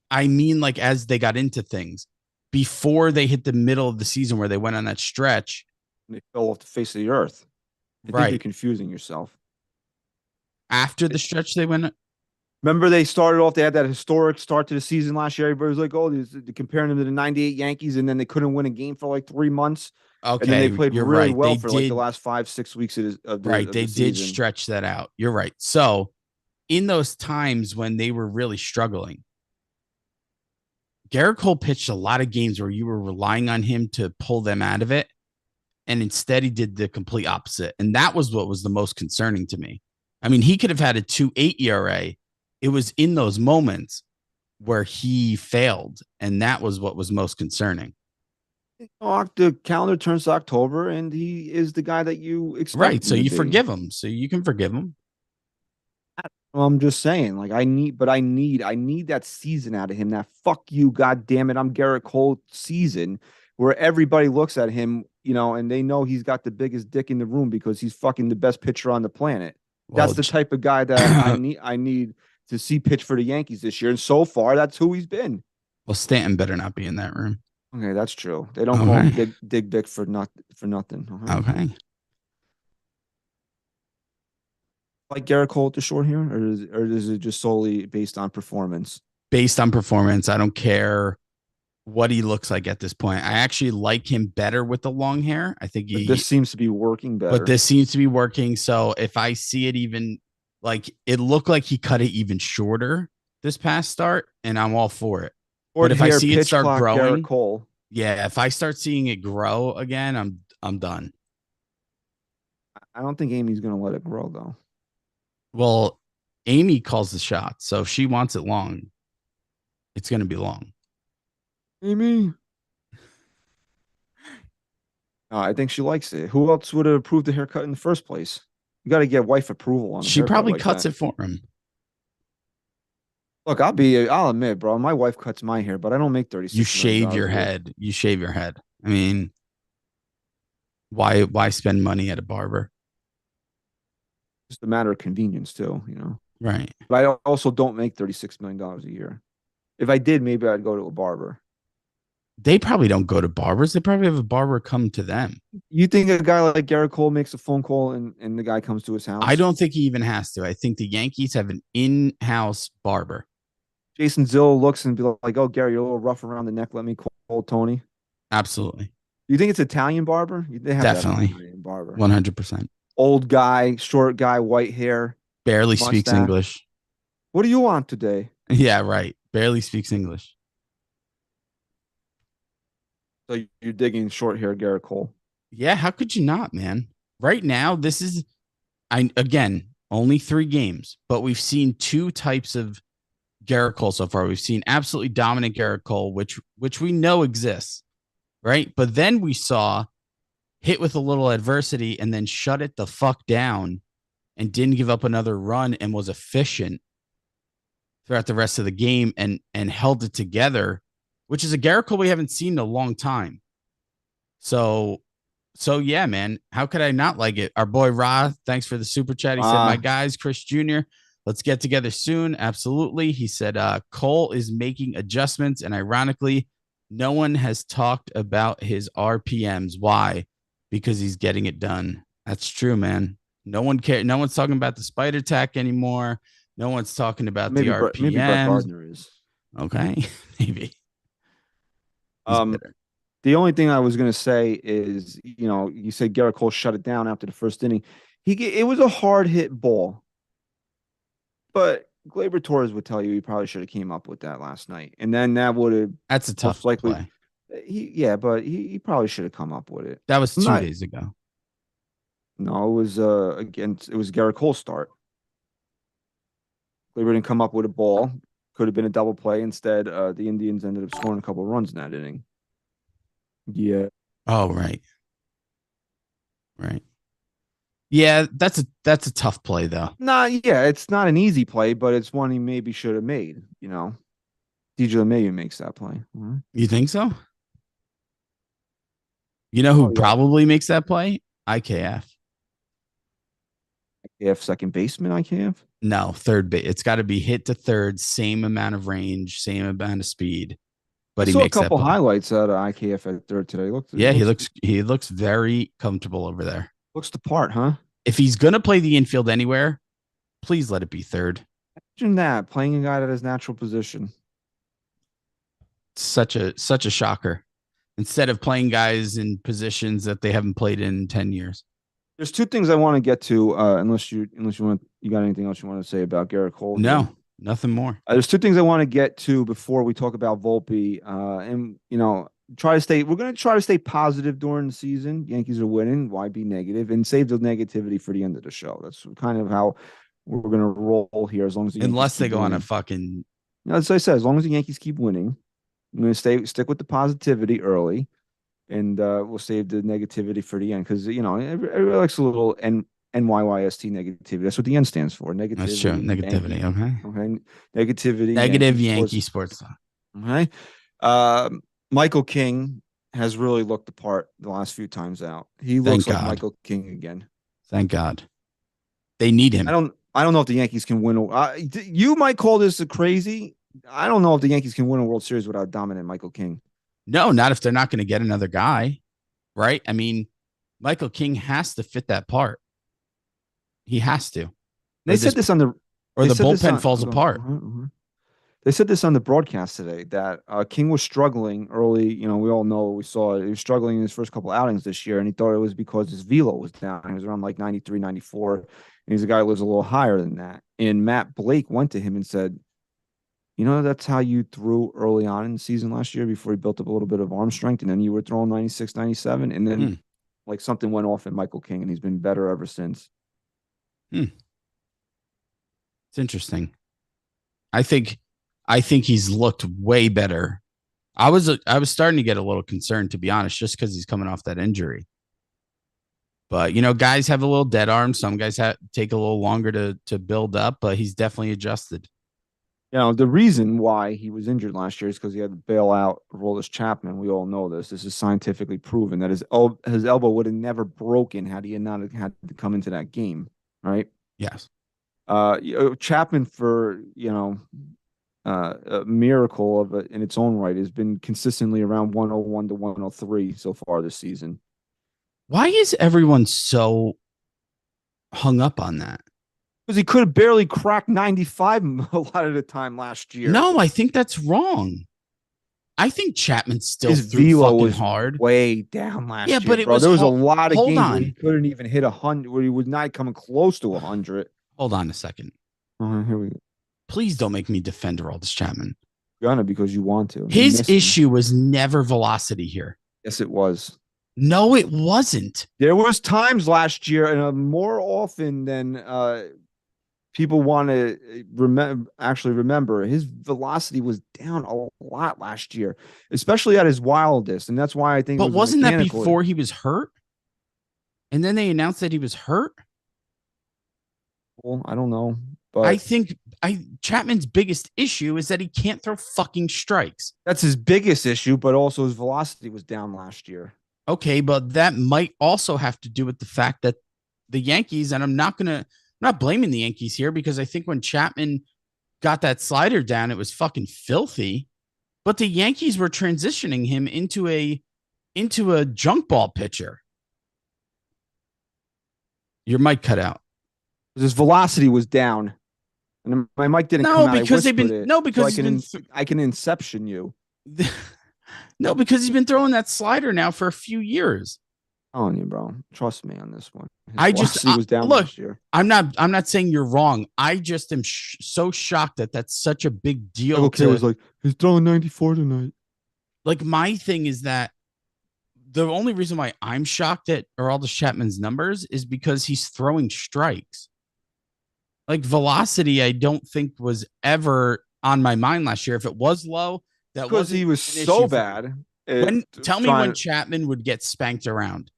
I mean, like, as they got into things before they hit the middle of the season where they went on that stretch. They fell off the face of the earth. I think you're confusing yourself. After the stretch, they went. Remember, they started off. They had that historic start to the season last year. Everybody was like, "Oh, they're comparing them to the '98 Yankees," and then they couldn't win a game for like 3 months. Okay, and then they played really right. well They for like the last 5-6 weeks of the right. Of They the did season. stretch that out. You're right. So, in those times when they were really struggling, Gerrit Cole pitched a lot of games where you were relying on him to pull them out of it. And instead, he did the complete opposite. And that was what was the most concerning to me. I mean, he could have had a 2.8 ERA. It was in those moments where he failed. And that was what was most concerning. The calendar turns to October, and he is the guy that you expect. Right. So you forgive him. So you can forgive him. Well, I'm just saying, like, I need that season out of him. That fuck you, god damn it, I'm Gerrit Cole season, where everybody looks at him, and they know he's got the biggest dick in the room because he's fucking the best pitcher on the planet. Well, that's the type of guy that I need to see pitch for the Yankees this year. And so far, that's who he's been. Well, Stanton better not be in that room. Okay, that's true. They don't call him Dig Dick for nothing. Okay. Like Gerrit Cole at the short here, or is it just solely based on performance? Based on performance. I don't care what he looks like at this point. I actually like him better with the long hair. I think this seems to be working better. But this seems to be working. So if I see it even, like, it looked like he cut it even shorter this past start, and I'm all for it. But if I see it start growing, Cole. Yeah, if I start seeing it grow again, I'm done. I don't think Amy's gonna let it grow though. Well, Amy calls the shots, so if she wants it long, it's gonna be long. Amy. I think she likes it. Who else would have approved the haircut in the first place? You got to get wife approval on it. She probably cuts it for him. Look, I'll admit, bro, my wife cuts my hair, but I don't make 36. You shave your head. You shave your head. I mean, why spend money at a barber? Just a matter of convenience too, Right. But I also don't make $36 million a year. If I did, maybe I'd go to a barber. They probably don't go to barbers. They probably have a barber come to them. You think a guy like Gerrit Cole makes a phone call and the guy comes to his house? I don't think he even has to. I think the Yankees have an in-house barber. Jason Zillo looks and be like, "Oh, Gary, you're a little rough around the neck. Let me call Tony." Absolutely. You think it's Italian barber? They have definitely that Italian barber. 100%. Old guy, short guy, white hair, barely speaks English. What do you want today? Yeah, right. Barely speaks English. So you're digging short hair, Gerrit Cole? Yeah, how could you not, man? Right now, this is, again, only 3 games, but we've seen 2 types of Gerrit Cole so far. We've seen absolutely dominant Gerrit Cole, which we know exists, right? But then we saw hit with a little adversity and then shut it the fuck down and didn't give up another run and was efficient throughout the rest of the game and held it together, which is a Gerrit Cole we haven't seen in a long time. So yeah, man, how could I not like it? Our boy Ra, thanks for the super chat. He said, "My guys, Chris Jr., let's get together soon." Absolutely. He said, Cole is making adjustments, and ironically, no one has talked about his RPMs. Why? Because he's getting it done. That's true, man. No one cares. No one's talking about the spider tack anymore. No one's talking about the Maybe Brett RPMs. Gardner is. Okay, maybe. He's better. The only thing I was going to say is, you said Gerrit Cole shut it down after the first inning. It was a hard hit ball, but Gleyber Torres would tell you he probably should have came up with that last night, and then that would have That's a tough most likely play. But he probably should have come up with it. That was 2 days ago. No, it was it was Gerrit Cole's start. Gleyber didn't come up with a ball. Could have been a double play. Instead, the Indians ended up scoring a couple of runs in that inning. Yeah. Oh, right. Right. Yeah, that's a tough play though. It's not an easy play, but it's one he maybe should have made. DJ LeMahieu makes that play. Mm-hmm. You think so? You know who probably makes that play? IKF. IKF second baseman, IKF? No, third base. It's got to be hit to third, same amount of range, same amount of speed. But I he saw makes a couple that play. highlights out of IKF at third today. He looks very comfortable over there. Looks the part, huh? If he's gonna play the infield anywhere, please let it be third. Imagine that, playing a guy at his natural position. Such a shocker. Instead of playing guys in positions that they haven't played in 10 years. There's two things I want to get to, unless you got anything else you want to say about Gerrit Cole. No, nothing more. There's two things I want to get to before we talk about Volpe. We're going to try to stay positive during the season. Yankees are winning. Why be negative? And save the negativity for the end of the show. That's kind of how we're going to roll here. As long as unless they go on a fucking. As I said, as long as the Yankees keep winning, I'm going to stick with the positivity early, and we'll save the negativity for the end because everybody likes a little NYYST negativity. That's what the N stands for. Negativity. That's true. Negativity. Okay. Negativity. Negative Yankee sports. Okay. Michael King has really looked the part the last few times out. He looks like Michael King again. Thank God. They need him. I don't know if the Yankees can win. You might call this a crazy. I don't know if the Yankees can win a World Series without dominant Michael King. No, not if they're not going to get another guy, right? I mean, Michael King has to fit that part. He has to. They said this on the bullpen falls apart. They said this on the broadcast today that King was struggling early. We all know we saw it. He was struggling in his first couple outings this year, and he thought it was because his velo was down. He was around like 93, 94, and he's a guy who lives a little higher than that. And Matt Blake went to him and said, that's how you threw early on in the season last year before he built up a little bit of arm strength, and then you were throwing 96, 97, and then like something went off in Michael King, and he's been better ever since. It's interesting. I think he's looked way better. I was starting to get a little concerned, to be honest, just because he's coming off that injury. But guys have a little dead arm. Some guys take a little longer to build up, but he's definitely adjusted. The reason why he was injured last year is because he had to bail out Aroldis Chapman. We all know this. This is scientifically proven that his elbow would have never broken had he not had to come into that game. Right? Yes. Chapman, for a miracle in its own right, has been consistently around 101 to 103 so far this season. Why is everyone so hung up on that? Because he could have barely cracked 95 a lot of the time last year. No, I think that's wrong. I think Chapman still his threw velo fucking was hard. Way down last year. But there was a lot of games where he couldn't even hit 100, where he was not coming close to 100. Hold on a second. Here we go. Please don't make me defend Aroldis Chapman. Gonna, because you want to. His issue was never velocity here. Yes, it was. No, it wasn't. There was times last year, and more often than people want to remember, his velocity was down a lot last year, especially at his wildest, and that's why I think. But wasn't that before he was hurt? And then they announced that he was hurt. Well, I don't know, but I think Chapman's biggest issue is that he can't throw fucking strikes. That's his biggest issue, but also his velocity was down last year. Okay, but that might also have to do with the fact that the Yankees, and I'm not blaming the Yankees here, because I think when Chapman got that slider down, it was fucking filthy. But the Yankees were transitioning him into a junk ball pitcher. Your mic cut out. His velocity was down. And then my mic didn't come No, out. I because whispered it. no, because I can inception you. No, because he's been throwing that slider now for a few years. I'm telling you, bro. Trust me on this one. His I just velocity was down look. last year. I'm not saying you're wrong. I just am so shocked that that's such a big deal. Okay, was like he's throwing 94 tonight. Like my thing is that the only reason why I'm shocked at Aroldis Chapman's numbers is because he's throwing strikes. Like velocity, I don't think was ever on my mind last year. If it was low, that because he was so bad. Tell me when Chapman would get spanked around.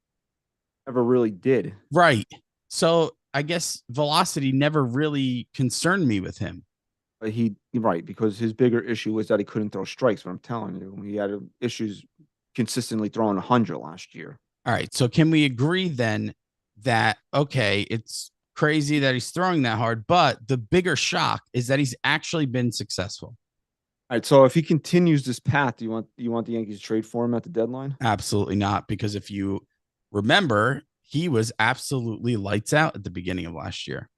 Never really did. Right. So I guess velocity never really concerned me with him. But right, because his bigger issue was that he couldn't throw strikes. But I'm telling you, he had issues consistently throwing 100 last year. All right. So can we agree then that, okay, it's crazy that he's throwing that hard, but the bigger shock is that he's actually been successful. All right. So if he continues this path, do you want the Yankees to trade for him at the deadline? Absolutely not. Because if you remember, he was absolutely lights out at the beginning of last year.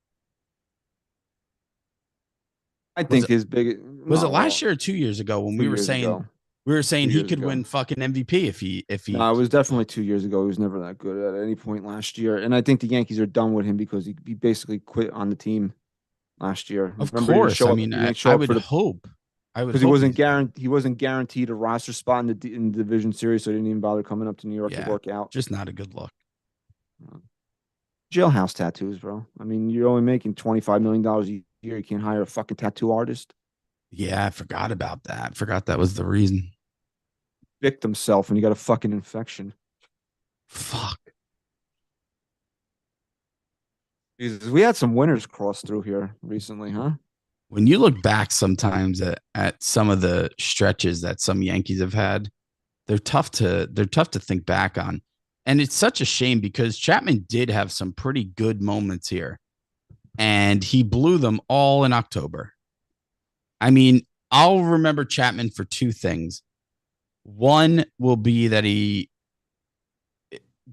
I think his big was it last year or 2 years ago when we were saying he could win fucking MVP if he. No, it was definitely 2 years ago. He was never that good at any point last year, and I think the Yankees are done with him because he basically quit on the team last year. Of course, I mean, I would hope. Because he wasn't guaranteed a roster spot in the division series, so he didn't even bother coming up to New York to work out. Just not a good look. Jailhouse tattoos, bro. I mean, you're only making $25 million a year. You can't hire a fucking tattoo artist. Yeah, I forgot about that. I forgot that was the reason. Bicked himself and he got a fucking infection. Fuck. Jesus, we had some winners cross through here recently, huh? When you look back sometimes at some of the stretches that some Yankees have had, they're tough to think back on. And it's such a shame because Chapman did have some pretty good moments here. And he blew them all in October. I mean, I'll remember Chapman for two things. One will be that he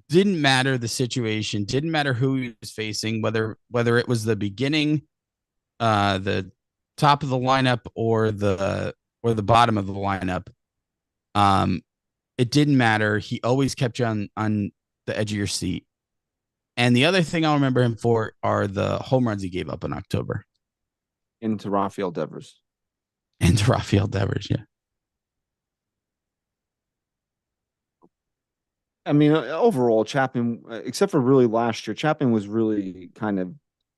didn't matter the situation, didn't matter who he was facing, whether it was the beginning, the top of the lineup or the bottom of the lineup. It didn't matter. He always kept you on the edge of your seat. And the other thing I'll remember him for are the home runs he gave up in October. Into Rafael Devers. Yeah. I mean, overall, Chapman, except for really last year, Chapman was really kind of,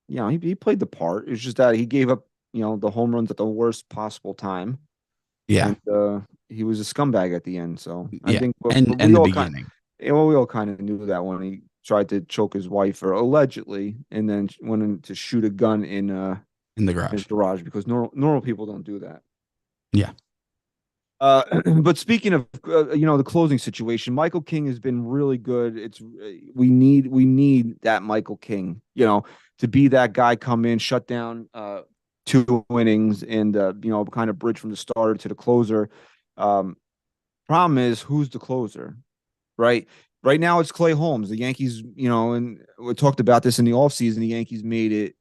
he played the part. It's just that he gave up, the home runs at the worst possible time. Yeah. And he was a scumbag at the end. So I think we all kind of knew that when he tried to choke his wife, or allegedly, and then went in to shoot a gun in the garage. His garage, because normal people don't do that. Yeah. But speaking of the closing situation, Michael King has been really good. We need that Michael King, to be that guy, come in, shut down 2 innings, and kind of bridge from the starter to the closer. Problem is, who's the closer, right? Right now it's Clay Holmes. The Yankees, and we talked about this in the offseason, the Yankees made it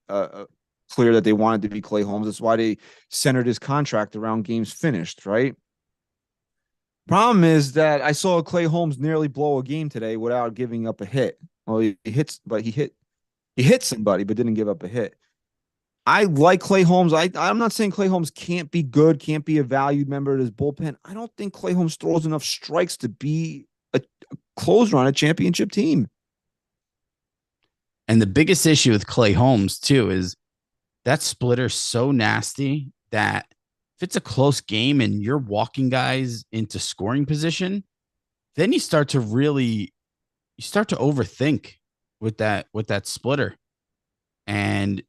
clear that they wanted to be Clay Holmes. That's why they centered his contract around games finished, right? Problem is that I saw Clay Holmes nearly blow a game today without giving up a hit. Well, he hit somebody, but didn't give up a hit. I like Clay Holmes. I'm not saying Clay Holmes can't be good, can't be a valued member of his bullpen. I don't think Clay Holmes throws enough strikes to be a closer on a championship team. And the biggest issue with Clay Holmes, too, is that splitter's so nasty that if it's a close game and you're walking guys into scoring position, then you start to overthink with that splitter. And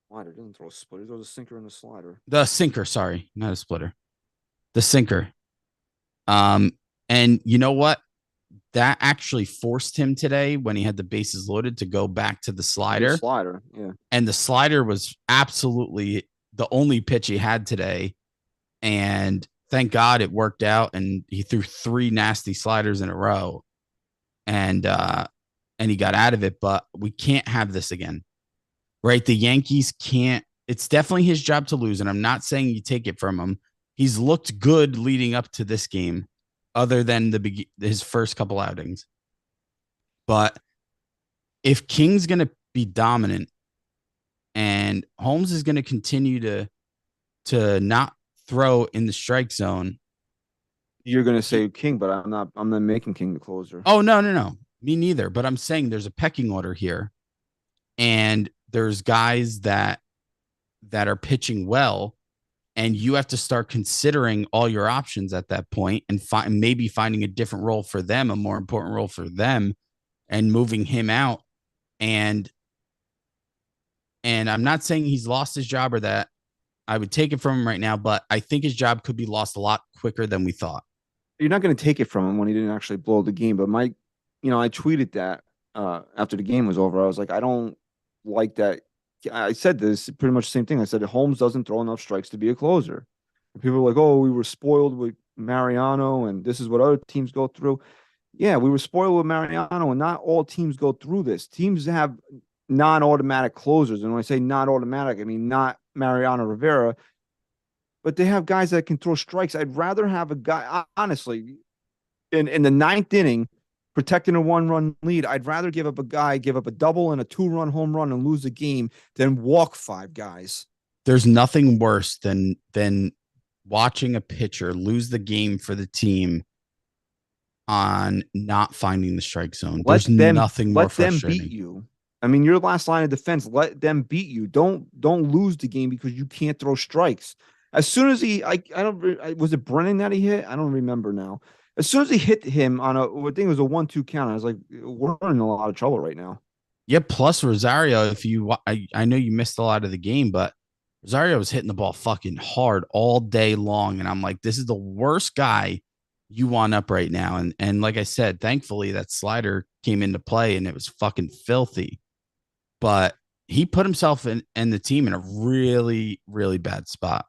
slider doesn't throw a splitter, he throws a sinker and a slider. The sinker, sorry, not a splitter. The sinker. And you know what? That actually forced him today, when he had the bases loaded, to go back to the slider. Yeah. And the slider was absolutely the only pitch he had today. And thank God it worked out. And he threw 3 nasty sliders in a row. And he got out of it. But we can't have this again. Right? The Yankees can't It's definitely his job to lose, and I'm not saying you take it from him. He's looked good leading up to this game, other than his first couple outings. But if King's going to be dominant and Holmes is going to continue to not throw in the strike zone. You're going to say King, but I'm not making King the closer. Oh, no. Me neither. But I'm saying there's a pecking order here. And there's guys that are pitching well. And you have to start considering all your options at that point and maybe finding a different role for them, a more important role for them, and moving him out. And I'm not saying he's lost his job or that I would take it from him right now, but I think his job could be lost a lot quicker than we thought. You're not going to take it from him when he didn't actually blow the game. But I tweeted that after the game was over. I was like, I don't like that. I said this pretty much the same thing. I said Holmes doesn't throw enough strikes to be a closer. And people were like, oh, we were spoiled with Mariano, and this is what other teams go through. Yeah, we were spoiled with Mariano, and not all teams go through this. Teams have non-automatic closers. And when I say non-automatic, I mean not Mariano Rivera, but they have guys that can throw strikes. I'd rather have a guy, honestly, in the ninth inning, protecting a 1-run lead. I'd rather give up a double and a 2-run home run and lose the game than walk 5 guys. There's nothing worse than watching a pitcher lose the game for the team on not finding the strike zone. There's nothing more frustrating. Let them beat you. I mean, your last line of defense, let them beat you. Don't lose the game because you can't throw strikes. As soon as was it Brennan that he hit? I don't remember now. As soon as he hit him on I think it was a 1-2 count, I was like, we're in a lot of trouble right now. Yeah, plus Rosario, I know you missed a lot of the game, but Rosario was hitting the ball fucking hard all day long. And I'm like, this is the worst guy you want up right now. And like I said, thankfully that slider came into play and it was fucking filthy. But he put himself and the team in a really, really bad spot.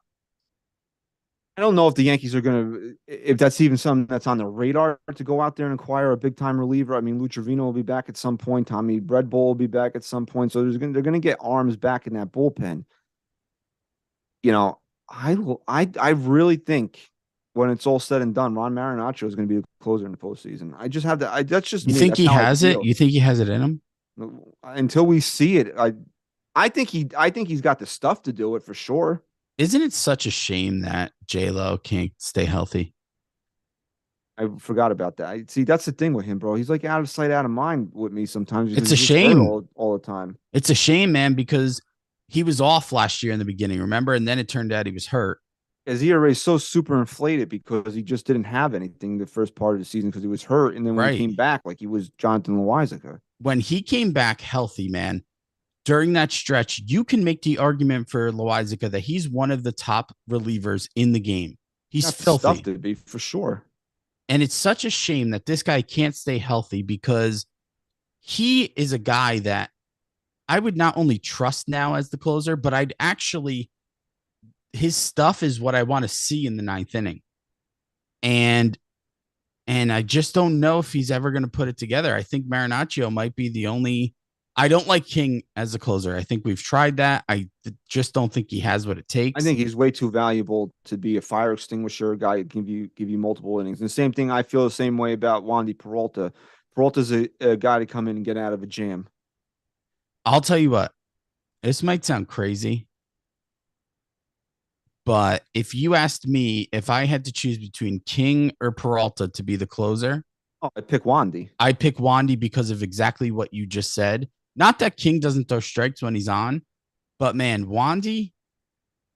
I don't know if the Yankees are going to, if that's even something that's on the radar to go out there and acquire a big time reliever. I mean, Lou Trevino will be back at some point. Tommy Red Bull will be back at some point. So they're going to get arms back in that bullpen. You know, I really think when it's all said and done, Ron Marinaccio is going to be the closer in the postseason. I just have that. That's just you think he has it. You think he has it in him? Until we see it, I think he's got the stuff to do it for sure. Isn't it such a shame that J-Lo can't stay healthy? I forgot about that. See, that's the thing with him, bro. He's like out of sight, out of mind with me sometimes. It's a shame all the time. It's a shame, man, because he was off last year in the beginning, remember? And then it turned out he was hurt. His ERA is so super inflated because he just didn't have anything the first part of the season because he was hurt. And then when he came back, like he was Jonathan Loáisiga. When he came back healthy, man, during that stretch, you can make the argument for Loáisiga that he's one of the top relievers in the game. He's filthy. Stuff to be for sure. And it's such a shame that this guy can't stay healthy because he is a guy that I would not only trust now as the closer, but I'd actually, his stuff is what I want to see in the ninth inning. And I just don't know if he's ever going to put it together. I think Marinaccio might be the only. I don't like King as a closer. I think we've tried that. I just don't think he has what it takes. I think he's way too valuable to be a fire extinguisher guy who can give you multiple innings. And the same thing, I feel the same way about Wandy Peralta. Peralta's a guy to come in and get out of a jam. I'll tell you what, this might sound crazy, but if you asked me if I had to choose between King or Peralta to be the closer, I'd pick Wandy. I pick Wandy because of exactly what you just said. Not that King doesn't throw strikes when he's on, but man, Wandy,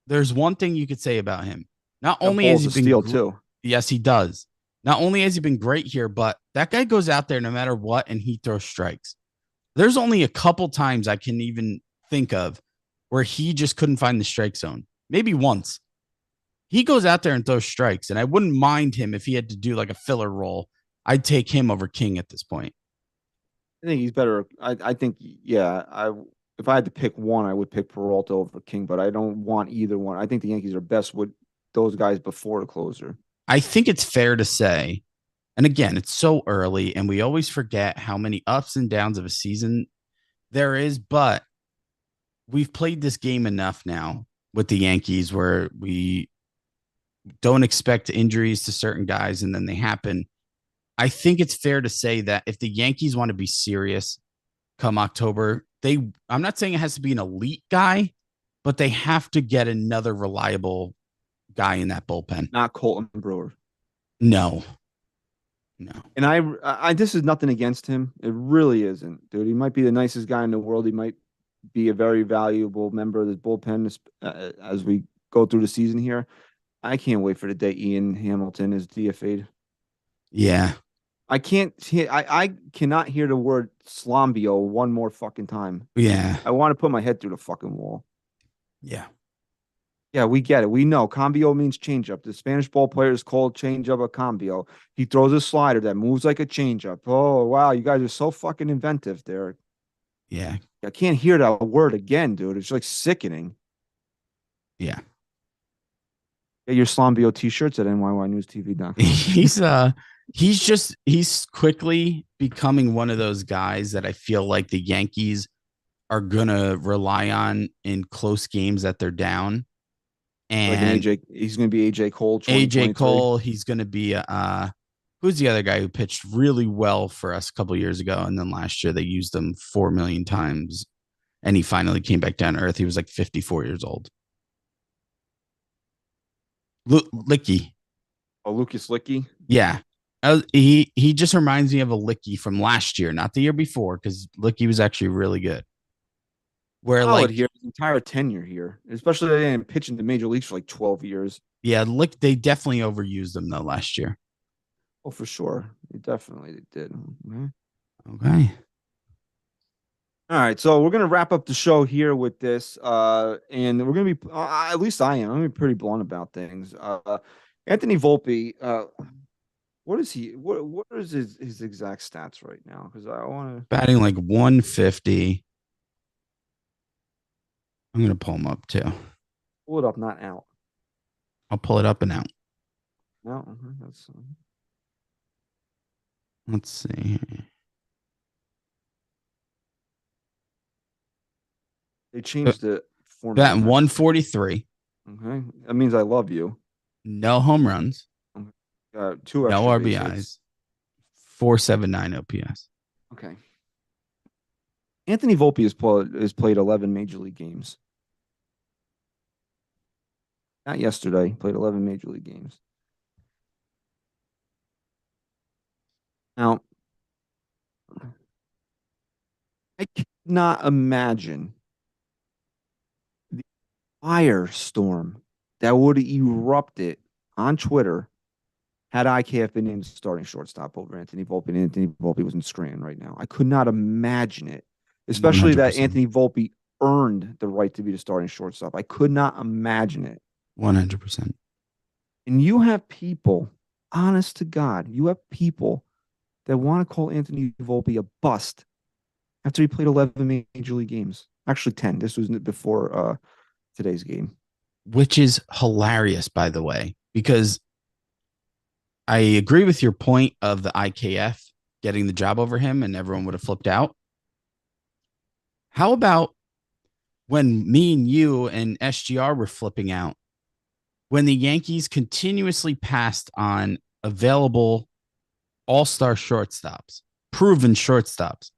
there's one thing you could say about him. Not only has he been steal too. Yes, he does. Not only has he been great here, but that guy goes out there no matter what and he throws strikes. There's only a couple times I can even think of where he just couldn't find the strike zone. Maybe once. He goes out there and throws strikes, and I wouldn't mind him if he had to do like a filler role. I'd take him over King at this point. I think he's better. I think, yeah, if I had to pick one, I would pick Peralta over King, but I don't want either one. I think the Yankees are best with those guys before the closer. I think it's fair to say, and again, it's so early, and we always forget how many ups and downs of a season there is, but we've played this game enough now with the Yankees where we don't expect injuries to certain guys and then they happen. I think it's fair to say that if the Yankees want to be serious come October, I'm not saying it has to be an elite guy, but they have to get another reliable guy in that bullpen. Not Colton Brewer. No. And I this is nothing against him. It really isn't, dude. He might be the nicest guy in the world. He might be a very valuable member of the bullpen as we go through the season here. I can't wait for the day Ian Hamilton is DFA'd. Yeah. I cannot hear the word Slambio one more fucking time. Yeah. I want to put my head through the fucking wall. Yeah. Yeah, we get it. We know cambio means changeup. The Spanish ball players call changeup a cambio. He throws a slider that moves like a changeup. Oh, wow. You guys are so fucking inventive there. Yeah. I can't hear that word again, dude. It's like sickening. Yeah. Get your Slambio t-shirts at NyynewsTV.com. He's quickly becoming one of those guys that I feel like the Yankees are going to rely on in close games that they're down. And like he's going to be AJ Cole. AJ Cole, he's going to be who's the other guy who pitched really well for us a couple years ago, and then last year they used him 4 million times, and he finally came back down to earth. He was like 54 years old. Licky. Oh, Lucas Licky. Yeah, he just reminds me of a Licky from last year, not the year before, because Licky was actually really good. Where like here, his entire tenure here, especially they didn't pitch in the major leagues for like 12 years. Yeah, they definitely overused him though last year. Oh, for sure, they definitely did. Okay. All right, so we're gonna wrap up the show here with this, and we're gonna be at least I am. I'm gonna be pretty blunt about things. Anthony Volpe, what is he? What is his exact stats right now? Because I want to batting like 150. I'm going to pull him up too. pull it up, not out. I'll pull it up and out. No, Let's see. They changed the format. Batting 143. Okay, that means I love you. No home runs. 2 no extra RBIs. 479 OPS. Okay. Anthony Volpe has played 11 major league games. Not yesterday. Played 11 major league games. Now, I cannot imagine the firestorm that would have erupted on Twitter had IKF been named starting shortstop over Anthony Volpe, and Anthony Volpe was in Scranton right now. I could not imagine it, especially 100%. that Anthony Volpe earned the right to be the starting shortstop. I could not imagine it. 100%. And you have people, honest to God, you have people that want to call Anthony Volpe a bust after he played 11 major league games. Actually, 10. This was before today's game. Which is hilarious, by the way, because I agree with your point of the IKF getting the job over him and everyone would have flipped out. How about when me and you and SGR were flipping out? When the Yankees continuously passed on available all-star shortstops, proven shortstops,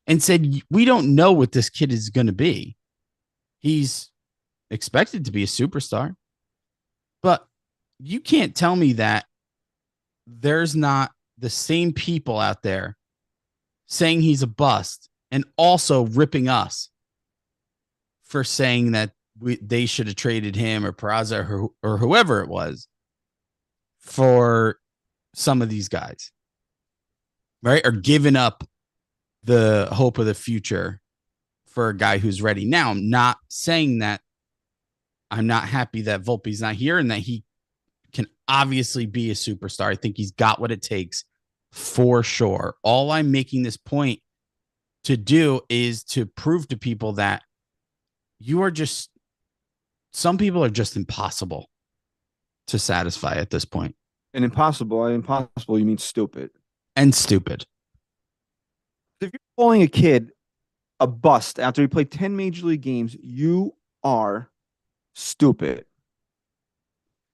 and said, we don't know what this kid is going to be. He's expected to be a superstar, but you can't tell me that there's not the same people out there saying he's a bust and also ripping us for saying that they should have traded him or Peraza or whoever it was for some of these guys, right? Or giving up the hope of the future for a guy who's ready. Now, I'm not saying that I'm not happy that Volpe's not here and that he can obviously be a superstar. I think he's got what it takes for sure. All I'm making this point to do is to prove to people that some people are just impossible to satisfy at this point. And impossible, you mean stupid. And stupid. If you're calling a kid a bust after he played 10 major league games, you are stupid.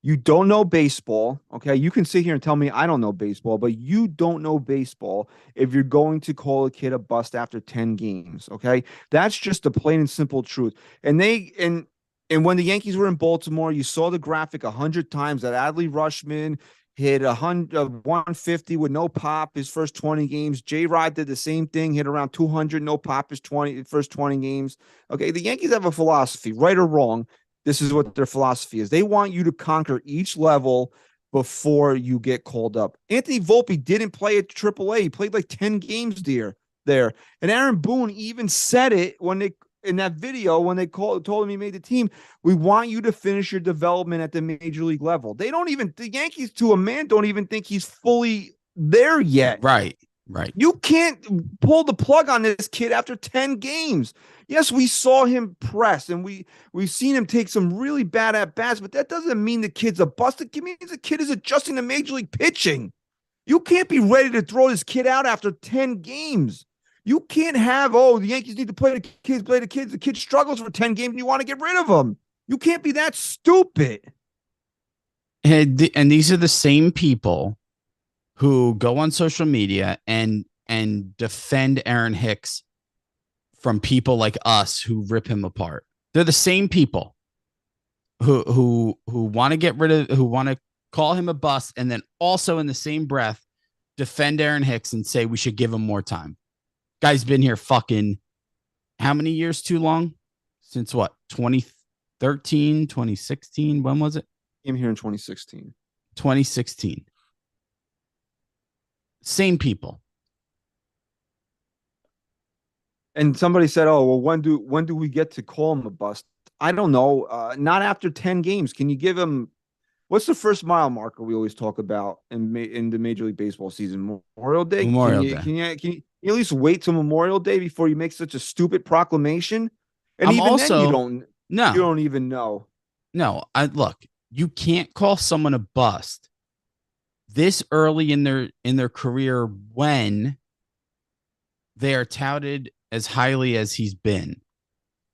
You don't know baseball, okay? You can sit here and tell me I don't know baseball, but you don't know baseball if you're going to call a kid a bust after 10 games, okay? That's just the plain and simple truth. And when the Yankees were in Baltimore, you saw the graphic 100 times that Adley Rushman hit 150 with no pop his first 20 games. J-Rod did the same thing, hit around 200, no pop his first 20 games. Okay, the Yankees have a philosophy, right or wrong. This is what their philosophy is. They want you to conquer each level before you get called up. Anthony Volpe didn't play at AAA. He played like 10 games there. And Aaron Boone even said it in that video when they told him he made the team. We want you to finish your development at the major league level. The Yankees to a man don't even think he's fully there yet. Right. You can't pull the plug on this kid after 10 games. Yes, we saw him press, and we've seen him take some really bad at-bats, but that doesn't mean the kid's a bust. It means the kid is adjusting to major league pitching. You can't be ready to throw this kid out after 10 games. You can't have, the Yankees need to play the kids. The kid struggles for 10 games, and you want to get rid of him. You can't be that stupid. And these are the same people who go on social media and defend Aaron Hicks from people like us who rip him apart. They're the same people who want to get rid of, who want to call him a bust, and then also in the same breath defend Aaron Hicks and say we should give him more time. Guy's been here fucking how many years too long? Since what? 2013, 2016? When was it? Came here in 2016. 2016. Same people. And somebody said, when do we get to call him a bust? I don't know. Not after 10 games. Can you give him, what's the first mile marker we always talk about in the Major League Baseball season? Memorial Day? Can you at least wait till Memorial Day before you make such a stupid proclamation? And then you don't even know. No, look, you can't call someone a bust this early in their career when they are touted as highly as he's been,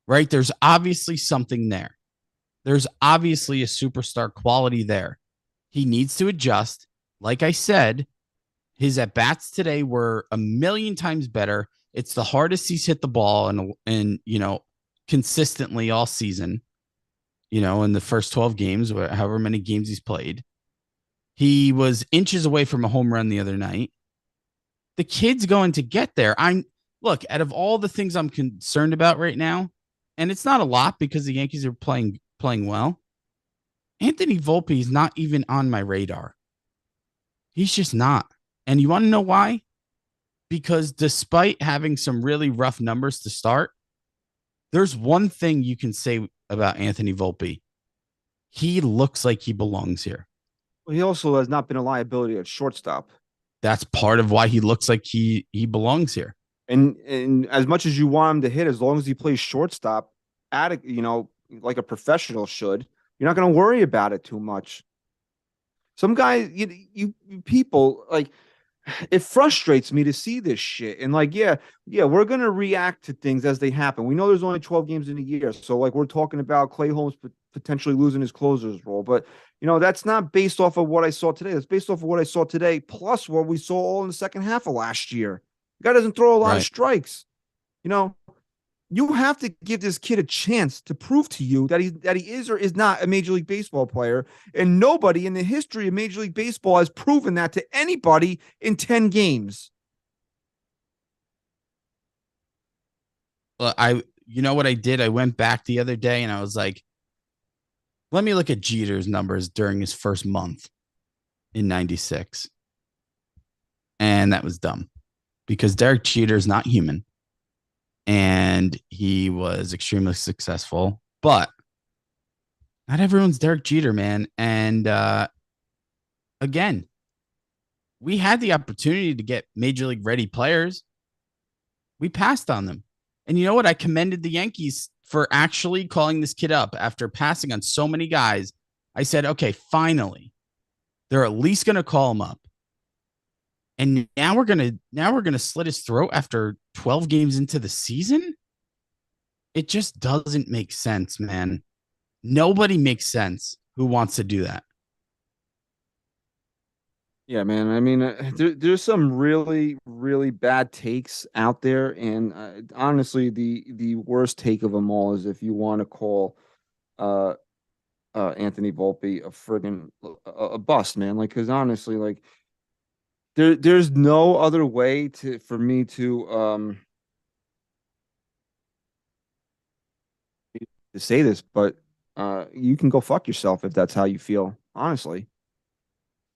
right? There's obviously something there. There's obviously a superstar quality there. He needs to adjust. Like I said, his at-bats today were a million times better. It's the hardest he's hit the ball and consistently all season, in the first 12 games, however many games he's played. He was inches away from a home run the other night. The kid's going to get there. Look, out of all the things I'm concerned about right now, and it's not a lot because the Yankees are playing well, Anthony Volpe is not even on my radar. He's just not. And you want to know why? Because despite having some really rough numbers to start, there's one thing you can say about Anthony Volpe. He looks like he belongs here. Well, he also has not been a liability at shortstop. That's part of why he looks like he belongs here. And as much as you want him to hit, as long as he plays shortstop, like a professional should, you're not going to worry about it too much. Some guys, you people, like, it frustrates me to see this shit. And we're going to react to things as they happen. We know there's only 12 games in a year. So we're talking about Clay Holmes potentially losing his closer's role. But, that's not based off of what I saw today. That's based off of what I saw today, plus what we saw all in the second half of last year. The guy doesn't throw a lot of strikes. You have to give this kid a chance to prove to you that he is or is not a Major League Baseball player. And nobody in the history of Major League Baseball has proven that to anybody in 10 games. Well, you know what I did? I went back the other day and I was like, let me look at Jeter's numbers during his first month in 96. And that was dumb because Derek Jeter is not human. And he was extremely successful, but not everyone's Derek Jeter, man. And again, we had the opportunity to get Major League ready players. We passed on them. And you know what? I commended the Yankees for actually calling this kid up after passing on so many guys. I said, okay, finally, they're at least going to call him up. And now we're gonna slit his throat after 12 games into the season. It just doesn't make sense, man. Nobody makes sense who wants to do that. Yeah, man. I mean, there's some really, really bad takes out there, and honestly, the worst take of them all is if you want to call uh Anthony Volpe a friggin' a bust, man. Like, because honestly, like there's no other way for me to say this, but you can go fuck yourself if that's how you feel. Honestly,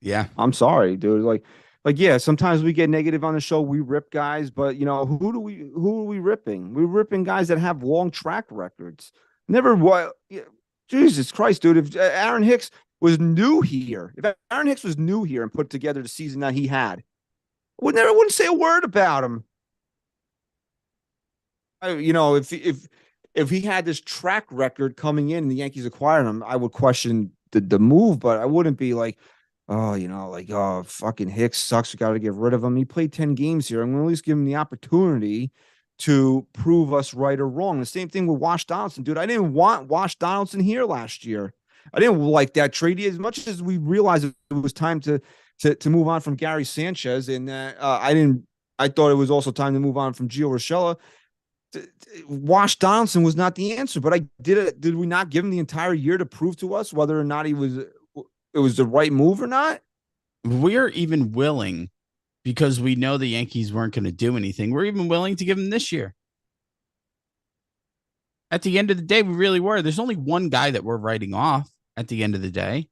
Yeah. I'm sorry, dude. Like yeah, sometimes we get negative on the show. We rip guys, but you know who are we ripping? We're ripping guys that have long track records. Never what? Jesus Christ, dude! If Aaron Hicks was new here, if Aaron Hicks was new here and put together the season that he had, wouldn't say a word about him. You know, if he had this track record coming in and the Yankees acquired him, I would question the move, but I wouldn't be like, oh, you know, like, oh, fucking Hicks sucks. We got to get rid of him. He played 10 games here. I'm going to at least give him the opportunity to prove us right or wrong. The same thing with Wash Donaldson, dude. I didn't want Wash Donaldson here last year. I didn't like that trade as much as we realized it was time to move on from Gary Sanchez, and I didn't. I thought it was also time to move on from Gio Urshela. Wash Donaldson was not the answer, but I did it. Did we not give him the entire year to prove to us whether or not it was the right move or not? We're even willing, because we know the Yankees weren't going to do anything. We're even willing to give him this year. At the end of the day, we really were. There's only one guy that we're writing off at the end of the day.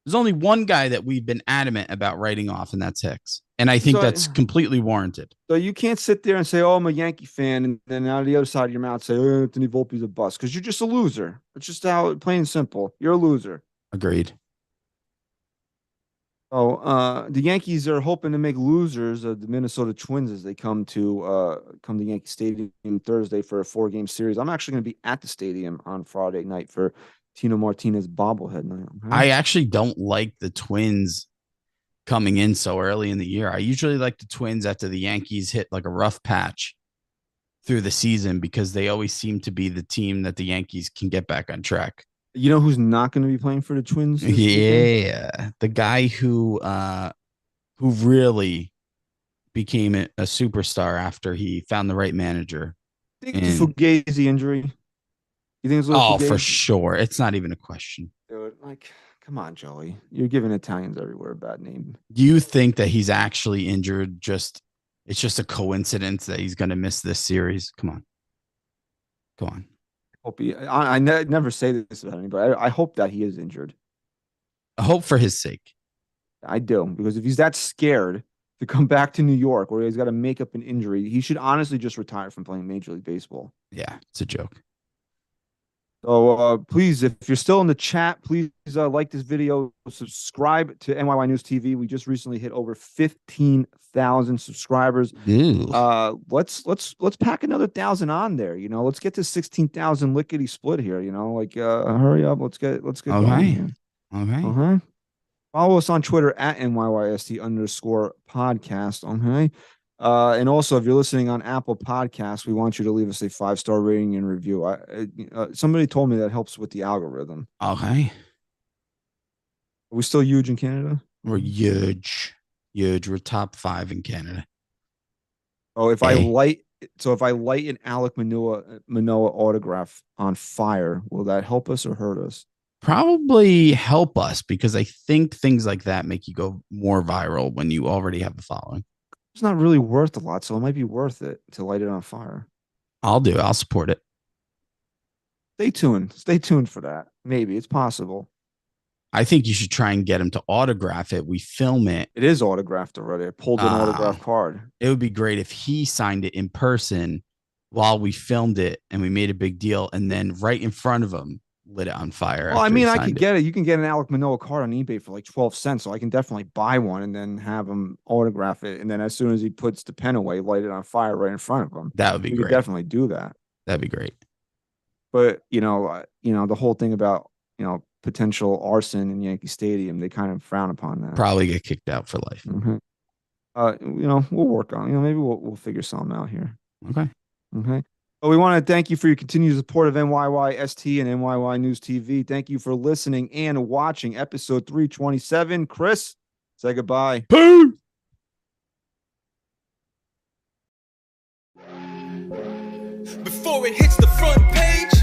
There's only one guy that we've been adamant about writing off, and that's Hicks. And I think that's completely warranted. So you can't sit there and say, oh, I'm a Yankee fan, and then out of the other side of your mouth say, oh, Anthony Volpe's a bust, because you're just a loser. It's just how, plain and simple. You're a loser. Agreed. So the Yankees are hoping to make losers of the Minnesota Twins as they come to Yankee Stadium Thursday for a 4-game series. I'm actually going to be at the stadium on Friday night for Tino Martinez bobblehead night. Okay? I actually don't like the Twins coming in so early in the year. I usually like the Twins after the Yankees hit like a rough patch through the season, because they always seem to be the team that the Yankees can get back on track. You know who's not going to be playing for the Twins? Yeah, the guy who really became a superstar after he found the right manager. I think it's a Fugazi injury. You think it's a Fugazi? For sure. It's not even a question. Dude, like, come on, Joey. You're giving Italians everywhere a bad name. Do you think that he's actually injured? It's just a coincidence that he's going to miss this series? Come on. Go on. I never say this about anybody. I hope that he is injured. I hope for his sake. I do, because if he's that scared to come back to New York, where he's got to make up an injury, he should honestly just retire from playing Major League Baseball. Yeah, it's a joke. So please, if you're still in the chat, please like this video, subscribe to NYY News TV. We just recently hit over 15,000 subscribers. Let's pack another 1,000 on there. You know, let's get to 16,000 lickety split here. You know, like hurry up. Let's get going. Okay. Follow us on Twitter at NYYST_podcast. Okay. And also, if you're listening on Apple Podcasts, we want you to leave us a 5-star rating and review. Somebody told me that helps with the algorithm. Okay. Are we still huge in Canada? We're huge. We're top 5 in Canada. Oh, if I light an Alek Manoah autograph on fire, will that help us or hurt us? Probably help us, because I think things like that make you go more viral when you already have a following. It's not really worth a lot, so it might be worth it to light it on fire. I'll support it. Stay tuned for that. Maybe it's possible. I think you should try and get him to autograph it. We film it. It is autographed already. I pulled an autograph card. It would be great if he signed it in person while we filmed it and we made a big deal, and then right in front of him lit it on fire. Well, I mean, I could get it. You can get an Alek Manoah card on eBay for like 12 cents, so I can definitely buy one and then have him autograph it. And then as soon as he puts the pen away, light it on fire right in front of him. That would be great. We could definitely do that. That'd be great. But you know, the whole thing about potential arson in Yankee Stadium, they kind of frown upon that. Probably get kicked out for life. Mm-hmm. We'll work on. Maybe we'll figure something out here. Okay. Well, we want to thank you for your continued support of NYYST and NYY News TV. Thank you for listening and watching episode 327. Chris, say goodbye. Peace. Before it hits the front page,